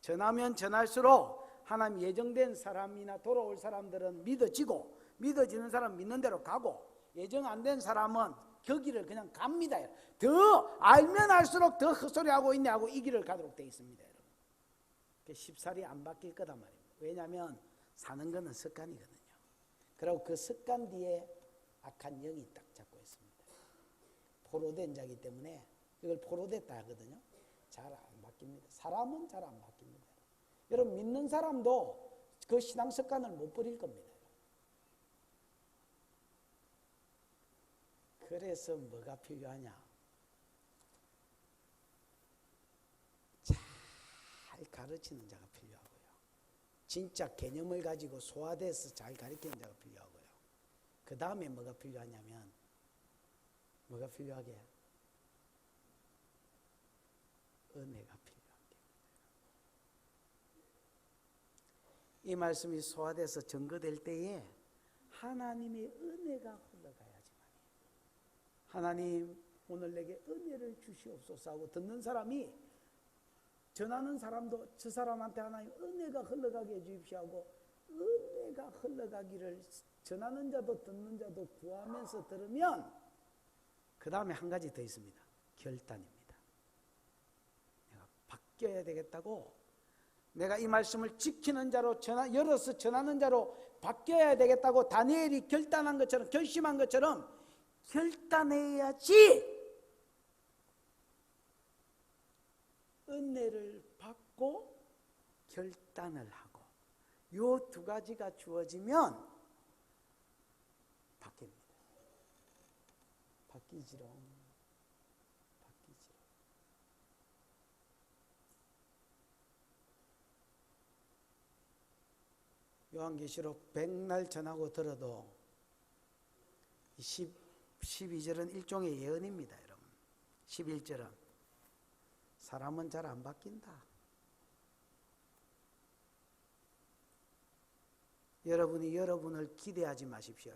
전하면 전할수록 하나님 예정된 사람이나 돌아올 사람들은 믿어지고 믿어지는 사람은 믿는 대로 가고 예정 안 된 사람은 그 길을 그냥 갑니다. 더 알면 알수록 더 헛소리하고 있네 하고 이 길을 가도록 되어 있습니다. 여러분, 쉽사리 안 바뀔 거단 말입니다. 왜냐하면 사는 것은 습관이거든요. 그리고 그 습관 뒤에 악한 영이 딱 잡고 있습니다. 포로된 자이기 때문에 이걸 포로됐다 하거든요. 잘 안 바뀝니다. 사람은 잘 안 바뀝니다. 여러분, 믿는 사람도 그 신앙 습관을 못 버릴 겁니다. 그래서 뭐가 필요하냐? 잘 가르치는 자가 필요하고요. 진짜 개념을 가지고 소화돼서 잘 가르치는 자가 필요하고요. 그 다음에 뭐가 필요하냐면 뭐가 필요하게? 은혜가 필요합니다. 이 말씀이 소화돼서 증거될 때에 하나님의 은혜가 흘러가야지만 하나님 오늘 내게 은혜를 주시옵소서 하고 듣는 사람이 전하는 사람도 저 사람한테 하나님 은혜가 흘러가게 해주십시오 하고 은혜가 흘러가기를 전하는 자도 듣는 자도 구하면서 들으면 그 다음에 한 가지 더 있습니다. 결단입니다. 내가 바뀌어야 되겠다고, 내가 이 말씀을 지키는 자로 열어서 전하는 자로 바뀌어야 되겠다고 다니엘이 결단한 것처럼 결심한 것처럼 결단해야지 은혜를 받고 결단을 하고 요 두 가지가 주어지면 바뀝니다. 바뀌지롱. 요한계시록 100날 전하고 들어도 12절은 일종의 예언입니다. 여러분, 11절은 사람은 잘 안 바뀐다. 여러분이 여러분을 기대하지 마십시오.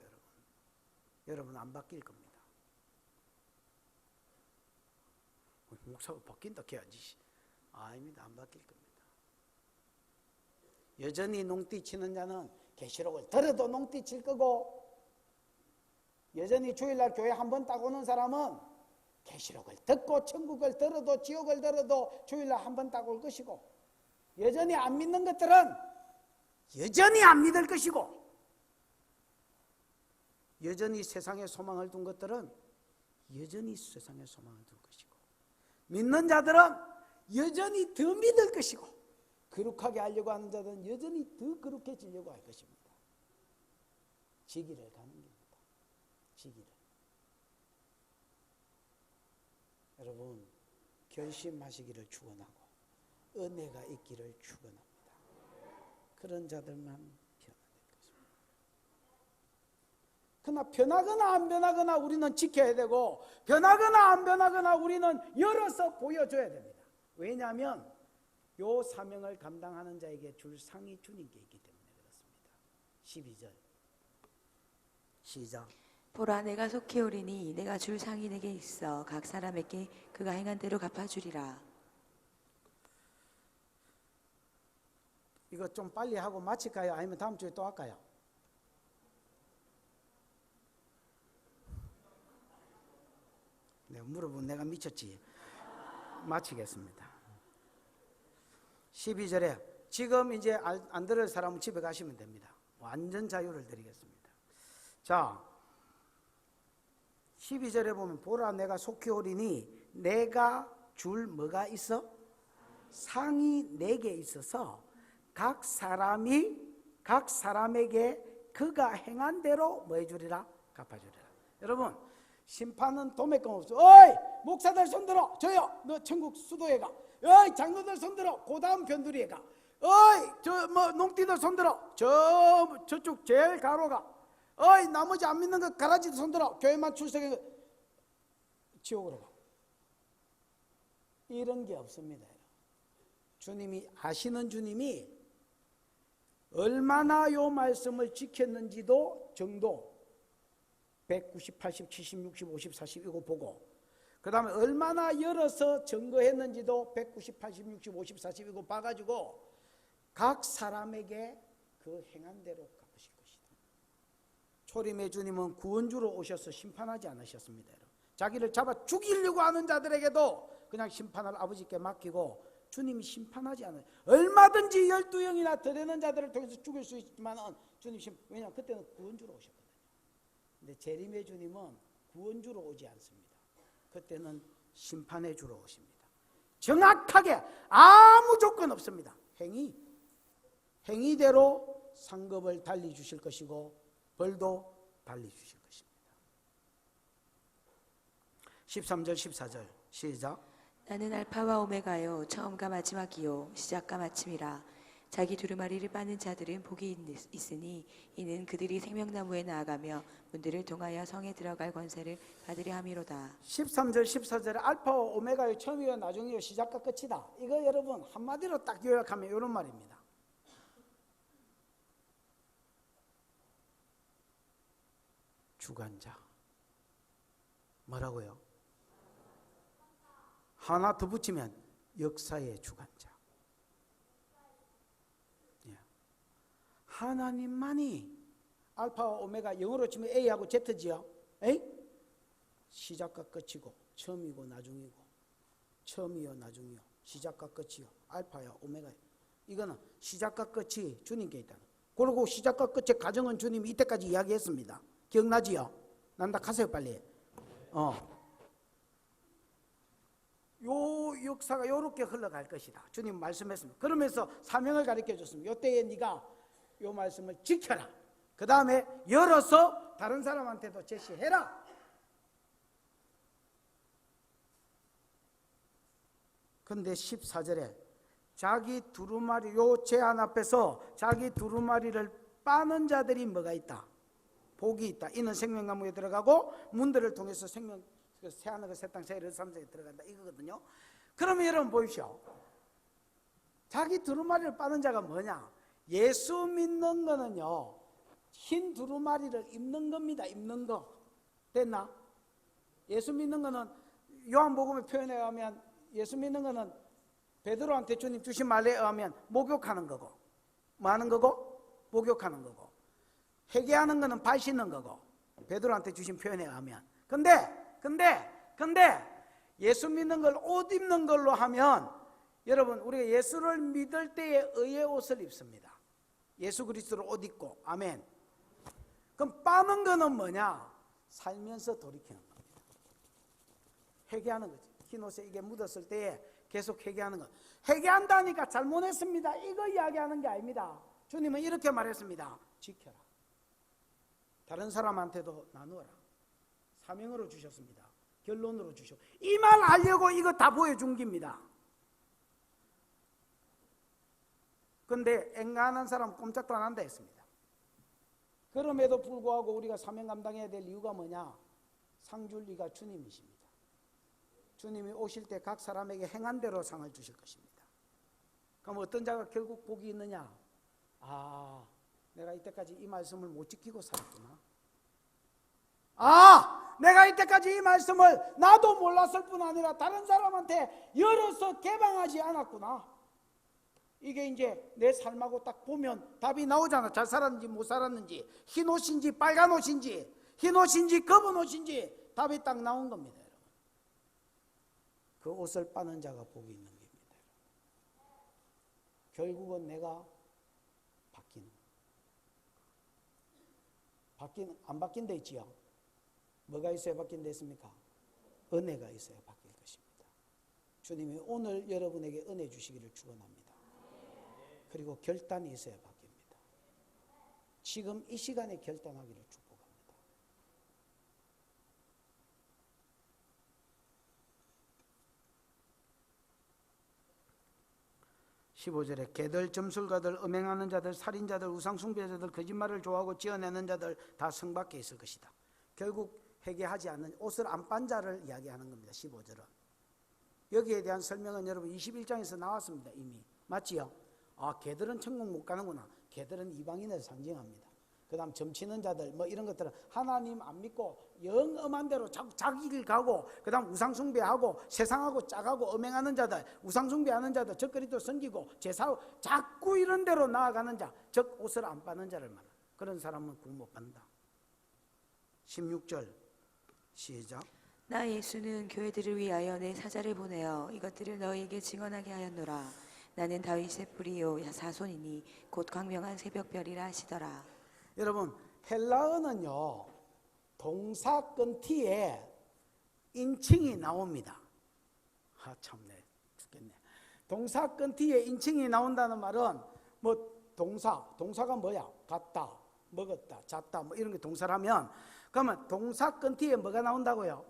여러분 안 바뀔 겁니다. 목사가 바뀐다 해야지. 아닙니다. 안 바뀔 겁니다. 여전히 농띠 치는 자는 계시록을 들어도 농띠 칠 거고, 여전히 주일날 교회 한 번 딱 오는 사람은 계시록을 듣고 천국을 들어도 지옥을 들어도 주일날 한 번 딱 올 것이고, 여전히 안 믿는 것들은 여전히 안 믿을 것이고, 여전히 세상에 소망을 둔 것들은 여전히 세상에 소망을 둘 것이고, 믿는 자들은 여전히 더 믿을 것이고, 거룩하게 하려고 하는 자들은 여전히 더 거룩해지려고 할 것입니다. 지기를 가는 겁니다. 지기를. 여러분, 결심하시기를 축원하고 은혜가 있기를 축원합니다. 그런 자들만 변화될 것입니다. 그러나 변하거나 안 변하거나 우리는 지켜야 되고, 변하거나 안 변하거나 우리는 열어서 보여줘야 됩니다. 왜냐하면 요 사명을 감당하는 자에게 줄 상이 주님께 있기 때문에 그렇습니다. 12절 시작. 보라, 내가 속히 오리니 내가 줄 상이 내게 있어 각 사람에게 그가 행한 대로 갚아주리라. 이거 좀 빨리 하고 마칠까요? 아니면 다음 주에 또 할까요? 내가 물어보면 내가 미쳤지. 마치겠습니다. 12절에 지금 이제 안 들을 사람은 집에 가시면 됩니다. 완전 자유를 드리겠습니다. 자, 12절에 보면 보라, 내가 속히 오리니 내가 줄 뭐가 있어? 상이 내게 있어서 각 사람에게 그가 행한 대로 뭐 해주리라? 갚아주리라. 여러분, 심판은 도매금 없어. 어이 목사들 손들어. 저요 너 천국 수도에 가. 어이 장로들 손들어. 그 다음 변두리에 가. 어이 저 뭐 농띠들 손들어. 저쪽 제일 가로가. 어이 나머지 안 믿는 거 가라지도 손들어. 교회만 출석해. 지옥으로 가. 이런 게 없습니다. 주님이 아시는 주님이 얼마나 요 말씀을 지켰는지도 정도 190, 80, 70, 60, 50, 40 이거 보고 그 다음에 얼마나 열어서 증거했는지도 190, 80, 60, 50, 40 이거 봐가지고 각 사람에게 그 행한 대로 갚으실 것이다. 초림의 주님은 구원주로 오셔서 심판하지 않으셨습니다. 자기를 잡아 죽이려고 하는 자들에게도 그냥 심판을 아버지께 맡기고 주님이 심판하지 않아요. 얼마든지 12영이나 더 되는 자들을 통해서 죽일 수 있지만 주님 왜냐하면 그때는 구원주로 오셨거든요. 근데 재림의 주님은 구원주로 오지 않습니다. 그때는 심판의 주로 오십니다. 정확하게 아무 조건 없습니다. 행위대로 상급을 달리 주실 것이고 벌도 달리 주실 것입니다. 13절 14절 시작. 나는 알파와 오메가요 처음과 마지막이요 시작과 마침이라. 자기 두루마리를 빠는 자들은 복이 있으니 이는 그들이 생명나무에 나아가며 문들을 통하여 성에 들어갈 권세를 받으려 함이로다. 13절 14절에 알파와 오메가의 처음이요 나중이요 시작과 끝이다. 이거 여러분 한마디로 딱 요약하면 이런 말입니다. 주관자. 뭐라고요? 하나 더 붙이면 역사의 주관자. 하나님만이 알파와 오메가 영어로 치면 A하고 Z지요. 에이? 시작과 끝이고 처음이고 나중이고 처음이요 나중이요 시작과 끝이요 알파야 오메가요. 이거는 시작과 끝이 주님께 있다는. 그리고 시작과 끝의 과정은 주님이 이때까지 이야기했습니다. 기억나지요? 난다 가세요 빨리. 요 역사가 요렇게 흘러갈 것이다. 주님 말씀했습니다. 그러면서 사명을 가르쳐 줬습니다. 요때에 네가 요 말씀을 지켜라. 그 다음에 열어서 다른 사람한테도 제시해라. 근데 14절에 자기 두루마리 요 제안 앞에서 자기 두루마리를 빠는 자들이 뭐가 있다? 복이 있다. 이는 생명나무에 들어가고 문들을 통해서 생명 새하늘과 새 땅 새하늘 삼세에 들어간다 이거거든요. 그러면 여러분 보십시오. 자기 두루마리를 빠는 자가 뭐냐? 예수 믿는 거는요 흰 두루마리를 입는 겁니다. 입는 거 됐나? 예수 믿는 거는 요한복음의 표현에 의하면 예수 믿는 거는 베드로한테 주님 주신 말에 의하면 목욕하는 거고 뭐 하는 거고? 목욕하는 거고 회개하는 거는 발 씻는 거고 베드로한테 주신 표현에 의하면 근데 예수 믿는 걸 옷 입는 걸로 하면 여러분 우리가 예수를 믿을 때에 의의 옷을 입습니다. 예수 그리스도를 옷 입고 아멘. 그럼 빠는 거는 뭐냐? 살면서 돌이키는 겁니다. 회개하는 거지. 흰 옷에 이게 묻었을 때에 계속 회개하는 거. 회개한다니까 잘못했습니다 이거 이야기하는 게 아닙니다. 주님은 이렇게 말했습니다. 지켜라. 다른 사람한테도 나누어라. 사명으로 주셨습니다. 결론으로 주셨고 이 말 하려고 이거 다 보여준 겁니다. 근데 앵간한 사람 꼼짝도 안 한다 했습니다. 그럼에도 불구하고 우리가 사명 감당해야 될 이유가 뭐냐? 상 줄 리가 주님이십니다. 주님이 오실 때 각 사람에게 행한 대로 상을 주실 것입니다. 그럼 어떤 자가 결국 복이 있느냐? 아, 내가 이때까지 이 말씀을 못 지키고 살았구나. 내가 이때까지 이 말씀을 나도 몰랐을 뿐 아니라 다른 사람한테 열어서 개방하지 않았구나. 이게 이제 내 삶하고 딱 보면 답이 나오잖아. 잘 살았는지 못 살았는지, 흰 옷인지 빨간 옷인지, 흰 옷인지 검은 옷인지 답이 딱 나온 겁니다. 여러분. 그 옷을 빠는 자가 복이 있는 겁니다. 결국은 내가 안 바뀐 데 있지요. 뭐가 있어야 바뀐 데 있습니까? 은혜가 있어야 바뀔 것입니다. 주님이 오늘 여러분에게 은혜 주시기를 축원합니다. 그리고 결단이 있어야 바뀝니다. 지금 이 시간에 결단하기를 축복합니다. (15절에) 개들, 점술가들, 음행하는 자들, 살인자들, 우상숭배자들, 거짓말을 좋아하고 지어내는 자들 다 성 밖에 있을 것이다. 결국 회개하지 않는 옷을 안 빤 자를 이야기하는 겁니다. 15절은. 여기에 대한 설명은 여러분 21장에서 나왔습니다. 이미. 맞지요? 아, 개들은 천국 못 가는구나. 개들은 이방인을 상징합니다. 그 다음 점치는 자들 뭐 이런 것들은 하나님 안 믿고 영험한 대로 자기 길 가고, 그 다음 우상숭배하고 세상하고 짝하고 음행하는 자들, 우상숭배하는 자들, 적그리스도 섬기고 제사하고 자꾸 이런 대로 나아가는 자, 즉 옷을 안 빠는 자를 말합니다. 그런 사람은 구원 못 받는다. 16절 시작. 나 예수는 교회들을 위하여 내 사자를 보내어 이것들을 너희에게 증언하게 하였노라. 나는 다윗의 뿌리요 자손이니 곧 광명한 새벽별이라 하시더라. 여러분, 헬라어는요 동사 끈티에 인칭이 나옵니다. 아, 참네, 죽겠네. 동사 끈티에 인칭이 나온다는 말은 뭐 동사가 뭐야? 갔다, 먹었다, 잤다 뭐 이런 게 동사라면, 그러면 동사 끈티에 뭐가 나온다고요?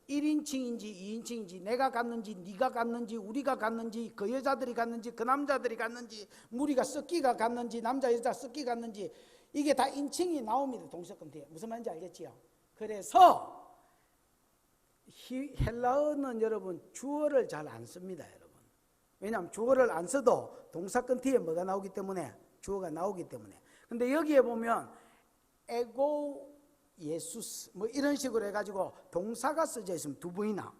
1인칭인지 2인칭인지, 내가 갔는지 네가 갔는지 우리가 갔는지 그 여자들이 갔는지 그 남자들이 갔는지 무리가 섞기가 갔는지 남자 여자 섞기 갔는지, 이게 다 인칭이 나옵니다. 동사건티에. 무슨 말인지 알겠지요? 그래서 헬라어는 여러분 주어를 잘 안 씁니다. 여러분. 왜냐하면 주어를 안 써도 동사건티에 뭐가 나오기 때문에, 주어가 나오기 때문에. 근데 여기에 보면 에고 예수스 뭐 이런 식으로 해가지고 동사가 써져 있으면 두 번이나.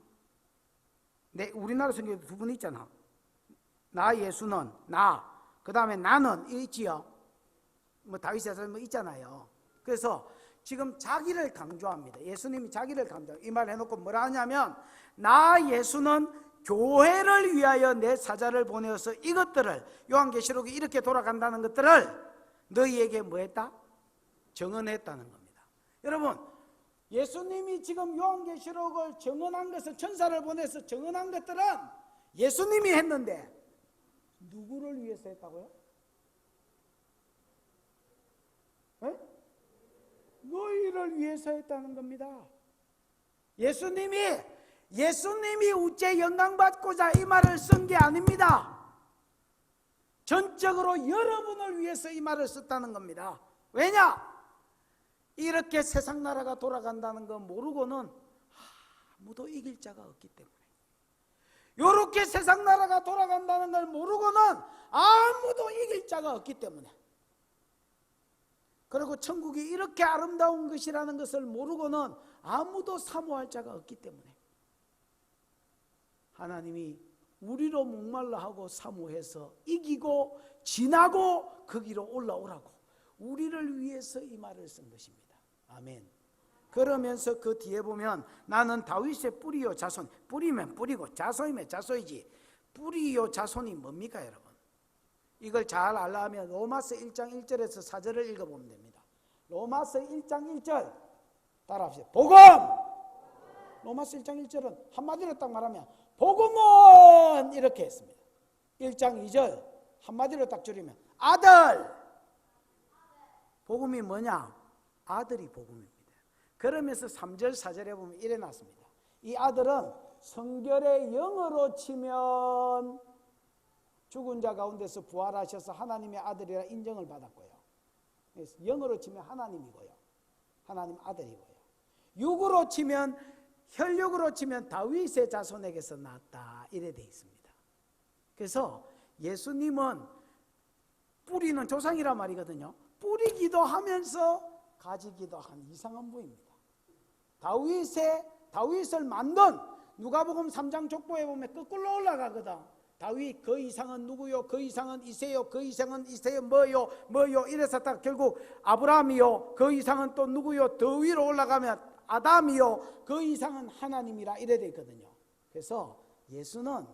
우리나라 성경에도 두 번 있잖아. 나 예수는 나, 그 다음에 나는 있지요. 뭐 다윗에서 뭐 있잖아요. 그래서 지금 자기를 강조합니다. 예수님이 자기를 강조. 이 말 해놓고 뭐라 하냐면, 나 예수는 교회를 위하여 내 사자를 보내어서 이것들을, 요한계시록이 이렇게 돌아간다는 것들을 너희에게 뭐 했다? 정언했다는 겁니다. 여러분, 예수님이 지금 요한계시록을 정언한 것은, 천사를 보내서 정언한 것들은 예수님이 했는데 누구를 위해서 했다고요? 네? 너희를 위해서 했다는 겁니다. 예수님이 우째 영광받고자 이 말을 쓴 게 아닙니다. 전적으로 여러분을 위해서 이 말을 썼다는 겁니다. 왜냐? 이렇게 세상 나라가 돌아간다는 거 모르고는 아무도 이길 자가 없기 때문에. 이렇게 세상 나라가 돌아간다는 걸 모르고는 아무도 이길 자가 없기 때문에. 그리고 천국이 이렇게 아름다운 것이라는 것을 모르고는 아무도 사모할 자가 없기 때문에 하나님이 우리로 목말라 하고 사모해서 이기고 지나고 거기로 올라오라고 우리를 위해서 이 말을 쓴 것입니다. 아멘. 그러면서 그 뒤에 보면 나는 다윗의 뿌리요 자손, 뿌리면 뿌리고 자손이면 자손이지, 뿌리요 자손이 뭡니까 여러분? 이걸 잘 알려면 로마서 1장 1절에서 4절을 읽어보면 됩니다. 로마서 1장 1절 따라합시다. 복음! 로마서 1장 1절은 한마디로 딱 말하면 복음은 이렇게 했습니다. 1장 2절 한마디로 딱 줄이면 아들! 복음이 뭐냐? 아들이 복음입니다. 그러면서 3절 4절에 보면 이래 놨습니다. 이 아들은 성결의 영어로 치면 죽은 자 가운데서 부활하셔서 하나님의 아들이라 인정을 받았고요. 영어로 치면 하나님이고요. 하나님 아들이고요. 육으로 치면, 혈육으로 치면 다윗의 자손에게서 났다. 이래 돼 있습니다. 그래서 예수님은 뿌리는 조상이란 말이거든요. 뿌리기도 하면서 가지기도 한 이상한 분입니다. 다윗을 만든 누가복음 3장 족보에 보면 거꾸로 올라가거든. 다윗 그 이상은 누구요? 그 이상은 이세요. 그 이상은 이세요. 뭐요? 이래서 딱 결국 아브라함이요. 그 이상은 또 누구요? 더 위로 올라가면 아담이요. 그 이상은 하나님이라 이래 돼 있거든요. 그래서 예수는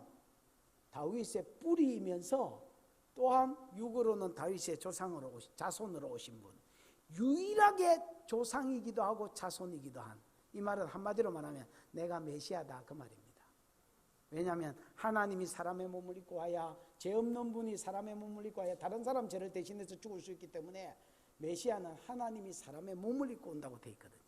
다윗의 뿌리이면서 또한 육으로는 다윗의 자손으로 오신 분, 유일하게 조상이기도 하고 자손이기도 한, 이 말은 한마디로 말하면 내가 메시아다 그 말입니다. 왜냐하면 하나님이 사람의 몸을 입고 와야, 죄 없는 분이 사람의 몸을 입고 와야 다른 사람 죄를 대신해서 죽을 수 있기 때문에 메시아는 하나님이 사람의 몸을 입고 온다고 되어 있거든요.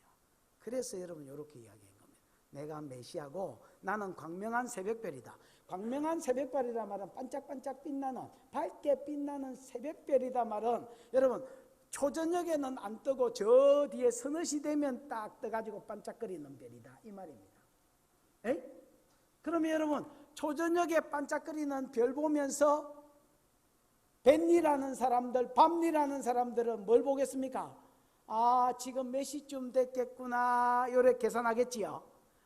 그래서 여러분 이렇게 이야기한 겁니다. 내가 메시아고 나는 광명한 새벽별이다. 광명한 새벽별이라 말은 반짝반짝 빛나는, 밝게 빛나는 새벽별이다 말은 여러분 초저녁에는 안 뜨고 저 뒤에 서너시 되면 딱 떠가지고 반짝거리는 별이다 이 말입니다. 에이? 그러면 여러분 초저녁에 반짝거리는 별 보면서 뱃일하는 사람들, 밤일하는 사람들은 뭘 보겠습니까? 아, 지금 몇 시쯤 됐겠구나 요래 계산하겠지요.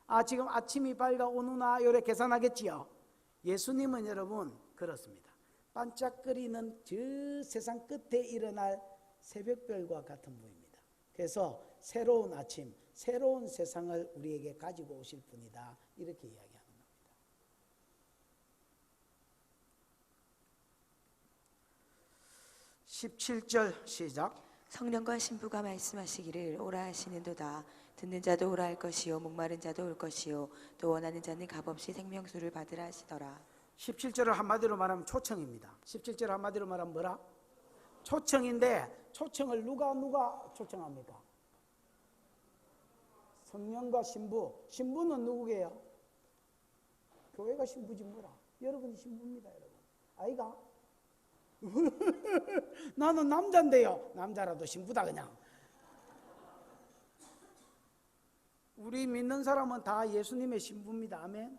아, 지금 아침이 밝아오누나 요래 계산하겠지요. 예수님은 여러분 그렇습니다. 반짝거리는 저 세상 끝에 일어날 새벽별과 같은 분입니다. 그래서 새로운 아침, 새로운 세상을 우리에게 가지고 오실 분이다 이렇게 이야기합니다. 17절 시작. 성령과 신부가 말씀하시기를 오라 하시는도다. 듣는 자도 오라 할 것이요 목마른 자도 올 것이요 또 원하는 자는 값없이 생명수를 받으라 하시더라. 17절을 한마디로 말하면 초청입니다. 17절 한마디로 말하면 뭐라? 초청인데 초청을 누가 초청합니까? 성령과 신부. 신부는 누구게요? 교회가 신부지 뭐라. 여러분이 신부입니다 여러분. 아이가? 나는 남자인데요. 남자라도 신부다 그냥. 우리 믿는 사람은 다 예수님의 신부입니다. 아멘.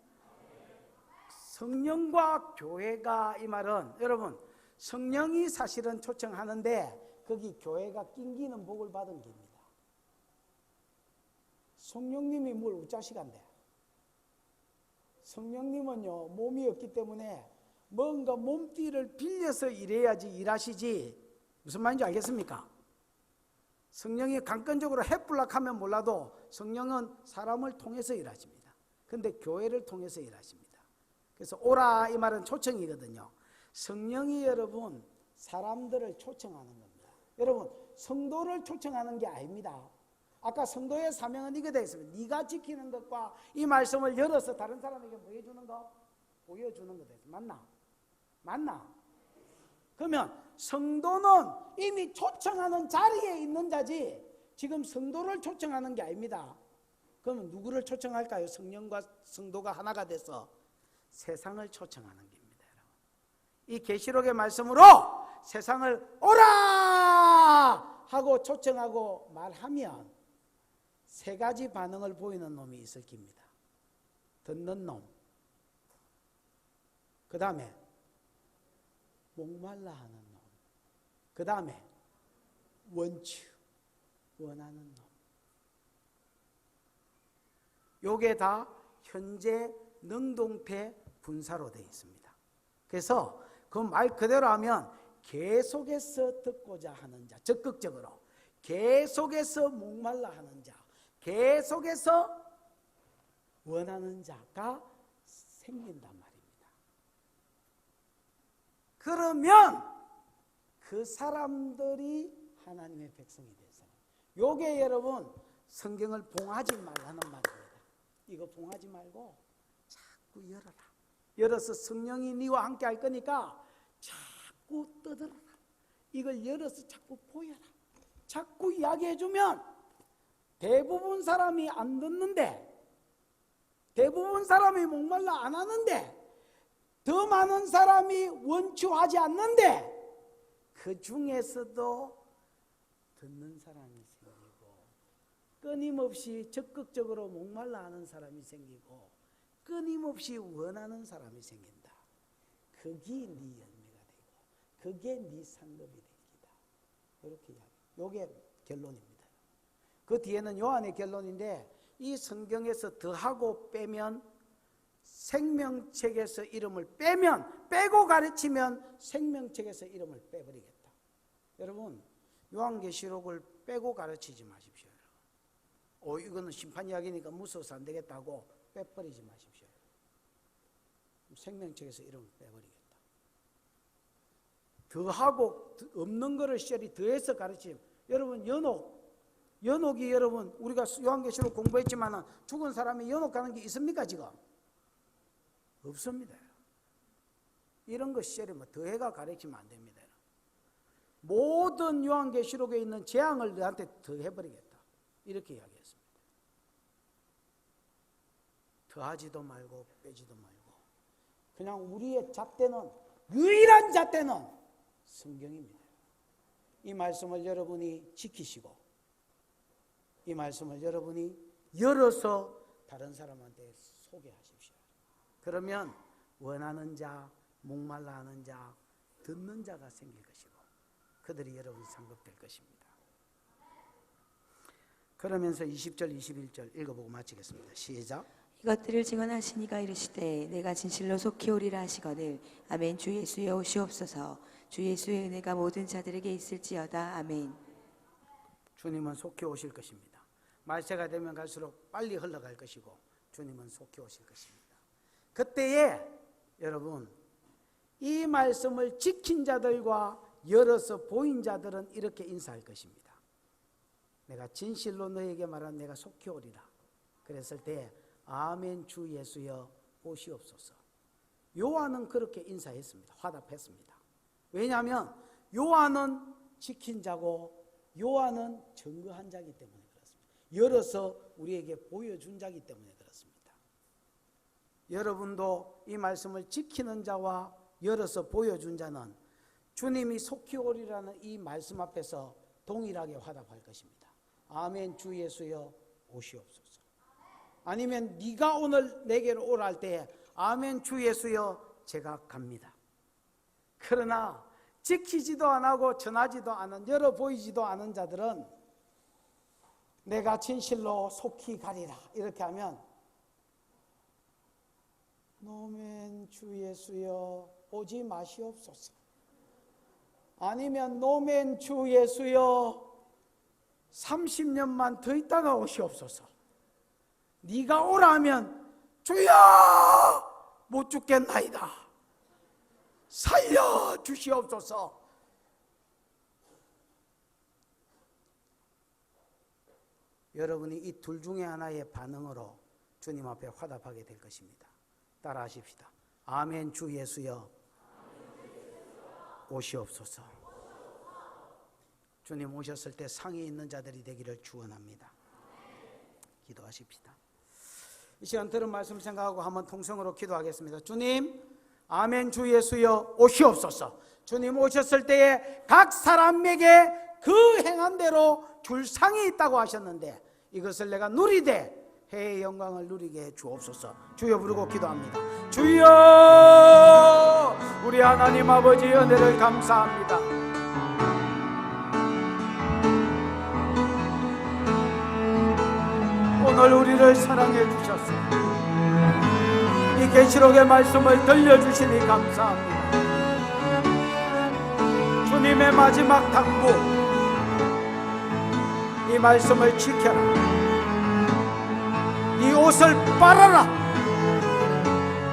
성령과 교회가 이 말은 여러분 성령이 사실은 초청하는데 거기 교회가 낑기는 복을 받은 겁니다. 성령님이 뭘 우짜시간데 성령님은요 몸이 없기 때문에 뭔가 몸띠를 빌려서 일해야지 일하시지. 무슨 말인지 알겠습니까? 성령이 강권적으로 해불락하면 몰라도 성령은 사람을 통해서 일하십니다. 그런데 교회를 통해서 일하십니다. 그래서 오라 이 말은 초청이거든요. 성령이 여러분 사람들을 초청하는 겁니다. 여러분 성도를 초청하는 게 아닙니다. 아까 성도의 사명은 이게 되어 있습니다. 네가 지키는 것과 이 말씀을 열어서 다른 사람에게 뭐 해주는 거? 보여주는 거 되어 있습니다. 맞나? 그러면 성도는 이미 초청하는 자리에 있는 자지 지금 성도를 초청하는 게 아닙니다. 그러면 누구를 초청할까요? 성령과 성도가 하나가 돼서 세상을 초청하는 겁니다. 여러분. 이 계시록의 말씀으로 세상을 오라 하고 초청하고 말하면 세 가지 반응을 보이는 놈이 있을 겁니다. 듣는 놈, 그 다음에 목말라 하는 놈, 그 다음에 원하는 놈. 요게 다 현재 능동태 분사로 되어 있습니다. 그래서 그 말 그대로 하면 계속해서 듣고자 하는 자, 적극적으로 계속해서 목말라 하는 자, 계속해서 원하는 자가 생긴단 말입니다. 그러면 그 사람들이 하나님의 백성이 돼서 요게 여러분 성경을 봉하지 말라는 말입니다. 이거 봉하지 말고 자꾸 열어라. 열어서 성령이 네와 함께 할 거니까 자꾸 떠들어라. 이걸 열어서 자꾸 보여라. 자꾸 이야기해주면 대부분 사람이 안 듣는데 대부분 사람이 목말라 안 하는데 더 많은 사람이 원추하지 않는데 그 중에서도 듣는 사람이 생기고 끊임없이 적극적으로 목말라 하는 사람이 생기고 끊임없이 원하는 사람이 생긴다. 그게 네 열매가 되고 그게 네 상급이 되기다. 이렇게 이야기. 요게 결론입니다. 그 뒤에는 요한의 결론인데 이 성경에서 더하고 빼면 생명책에서 이름을 빼고 가르치면 생명책에서 이름을 빼버리겠다. 여러분 요한계시록을 빼고 가르치지 마십시오. 이거는 심판 이야기니까 무서워서 안 되겠다고 빼버리지 마십시오. 생명책에서 이름을 빼버리겠다. 더하고 없는 거를 시절이 더해서 가르치면 여러분 연옥이 여러분 우리가 요한계시록 공부했지만 죽은 사람이 연옥하는 게 있습니까 지금? 없습니다. 이런 거 시절에 뭐 더해가 가르치면 안 됩니다. 모든 요한계시록에 있는 재앙을 너한테 더해버리겠다. 이렇게 이야기했습니다. 더하지도 말고 빼지도 말고 그냥 우리의 잣대는, 유일한 잣대는 성경입니다. 이 말씀을 여러분이 지키시고 이 말씀을 여러분이 열어서 다른 사람한테 소개하십시오. 그러면 원하는 자, 목말라 하는 자, 듣는 자가 생길 것이고 그들이 여러분이 상급될 것입니다. 그러면서 20절, 21절 읽어보고 마치겠습니다. 시작. 이것들을 증언하시니가 이르시되 내가 진실로 속히 오리라 하시거늘 아멘. 주 예수여 오시옵소서. 주 예수의 은혜가 모든 자들에게 있을지어다. 아멘. 주님은 속히 오실 것입니다. 말세가 되면 갈수록 빨리 흘러갈 것이고 주님은 속히 오실 것입니다. 그때에 여러분 이 말씀을 지킨 자들과 열어서 보인 자들은 이렇게 인사할 것입니다. 내가 진실로 너에게 말한 내가 속히 오리라. 그랬을 때 아멘 주 예수여 오시옵소서. 요한은 그렇게 인사했습니다. 화답했습니다. 왜냐하면 요한은 지킨 자고 요한은 증거한 자이기 때문에 그렇습니다. 열어서 우리에게 보여준 자이기 때문에 그렇습니다. 여러분도 이 말씀을 지키는 자와 열어서 보여준 자는 주님이 속히 오리라는 이 말씀 앞에서 동일하게 화답할 것입니다. 아멘 주 예수여 오시옵소서. 아니면 네가 오늘 내게로 오라 할 때 아멘 주 예수여 제가 갑니다. 그러나 지키지도 안 하고 전하지도 않은, 열어 보이지도 않은 자들은 내가 진실로 속히 가리라 이렇게 하면 노멘 주 예수여 오지 마시옵소서. 아니면 노멘 주 예수여 30년만 더 있다가 오시옵소서. 네가 오라 하면 주여 못 죽겠나이다. 살려주시옵소서. 여러분이 이 둘 중에 하나의 반응으로 주님 앞에 화답하게 될 것입니다. 따라 하십시다. 아멘 주 예수여 오시옵소서. 주님 오셨을 때 상에 있는 자들이 되기를 축원합니다. 기도하십시다. 이 시간 들은 말씀 생각하고 한번 통성으로 기도하겠습니다. 주님 아멘 주 예수여 오시옵소서. 주님 오셨을 때에 각 사람에게 그 행한 대로 줄 상이 있다고 하셨는데 이것을 내가 누리되 해의 영광을 누리게 해 주옵소서. 주여 부르고 기도합니다. 주여 우리 하나님 아버지 은혜를 감사합니다. 오늘 우리를 사랑해 주셨어. 이 계시록의 말씀을 들려주시니 감사합니다. 주님의 마지막 당부 이 말씀을 지켜라. 이 옷을 빨아라.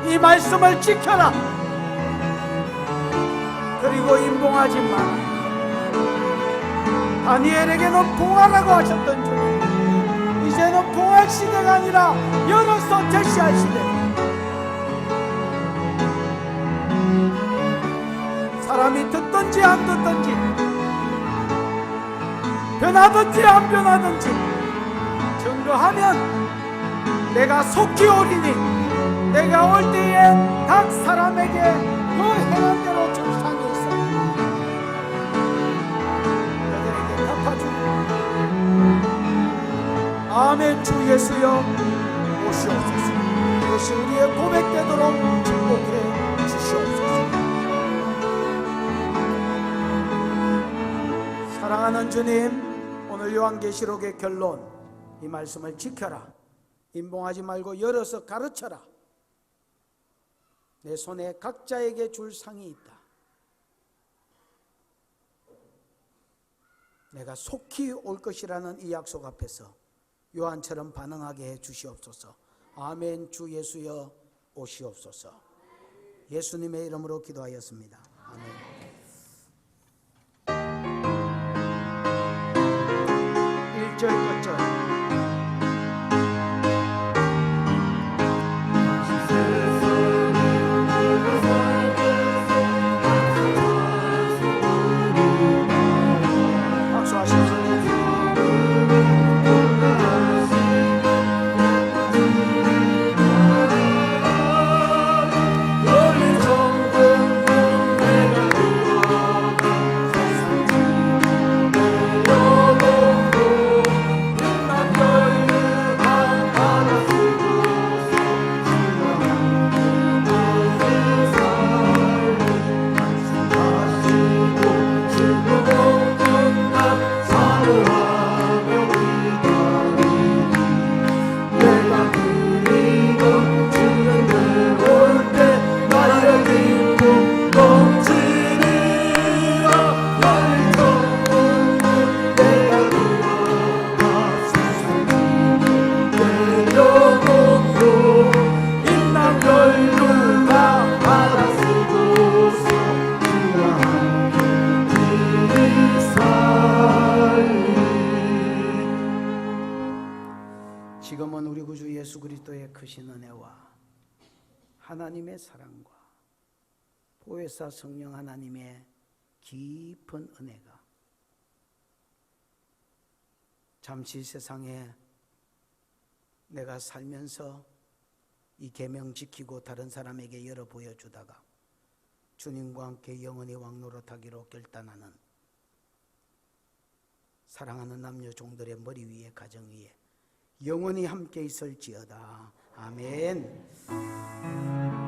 이 말씀을 지켜라. 그리고 임봉하지 마라. 다니엘에게는 봉하라고 하셨던 주님 이제는 봉할 시대가 아니라 열어서 제시할 시대. 사람이 듣든지 안 듣든지 변하든지 안 변하든지 증거하면 내가 속히 오리니 내가 올 때에 각 사람에게 그 행한 대로 줄 상이 있어 그들에게 갚아주고 아멘 주 예수여 오시옵소서. 이것이 우리의 고백되도록 축복해 주시옵소서. 사랑하는 주님 오늘 요한계시록의 결론 이 말씀을 지켜라. 임봉하지 말고 열어서 가르쳐라. 내 손에 각자에게 줄 상이 있다. 내가 속히 올 것이라는 이 약속 앞에서 요한처럼 반응하게 해 주시옵소서. 아멘 주 예수여 오시옵소서. 예수님의 이름으로 기도하였습니다. 아멘. 1절 끝절 그리스도의 크신 은혜와 하나님의 사랑과 보혜사 성령 하나님의 깊은 은혜가 잠시 세상에 내가 살면서 이 계명 지키고 다른 사람에게 열어 보여주다가 주님과 함께 영원히 왕노릇하기로 결단하는 사랑하는 남녀 종들의 머리 위에 가정 위에 영원히 함께 있을지어다. 아멘.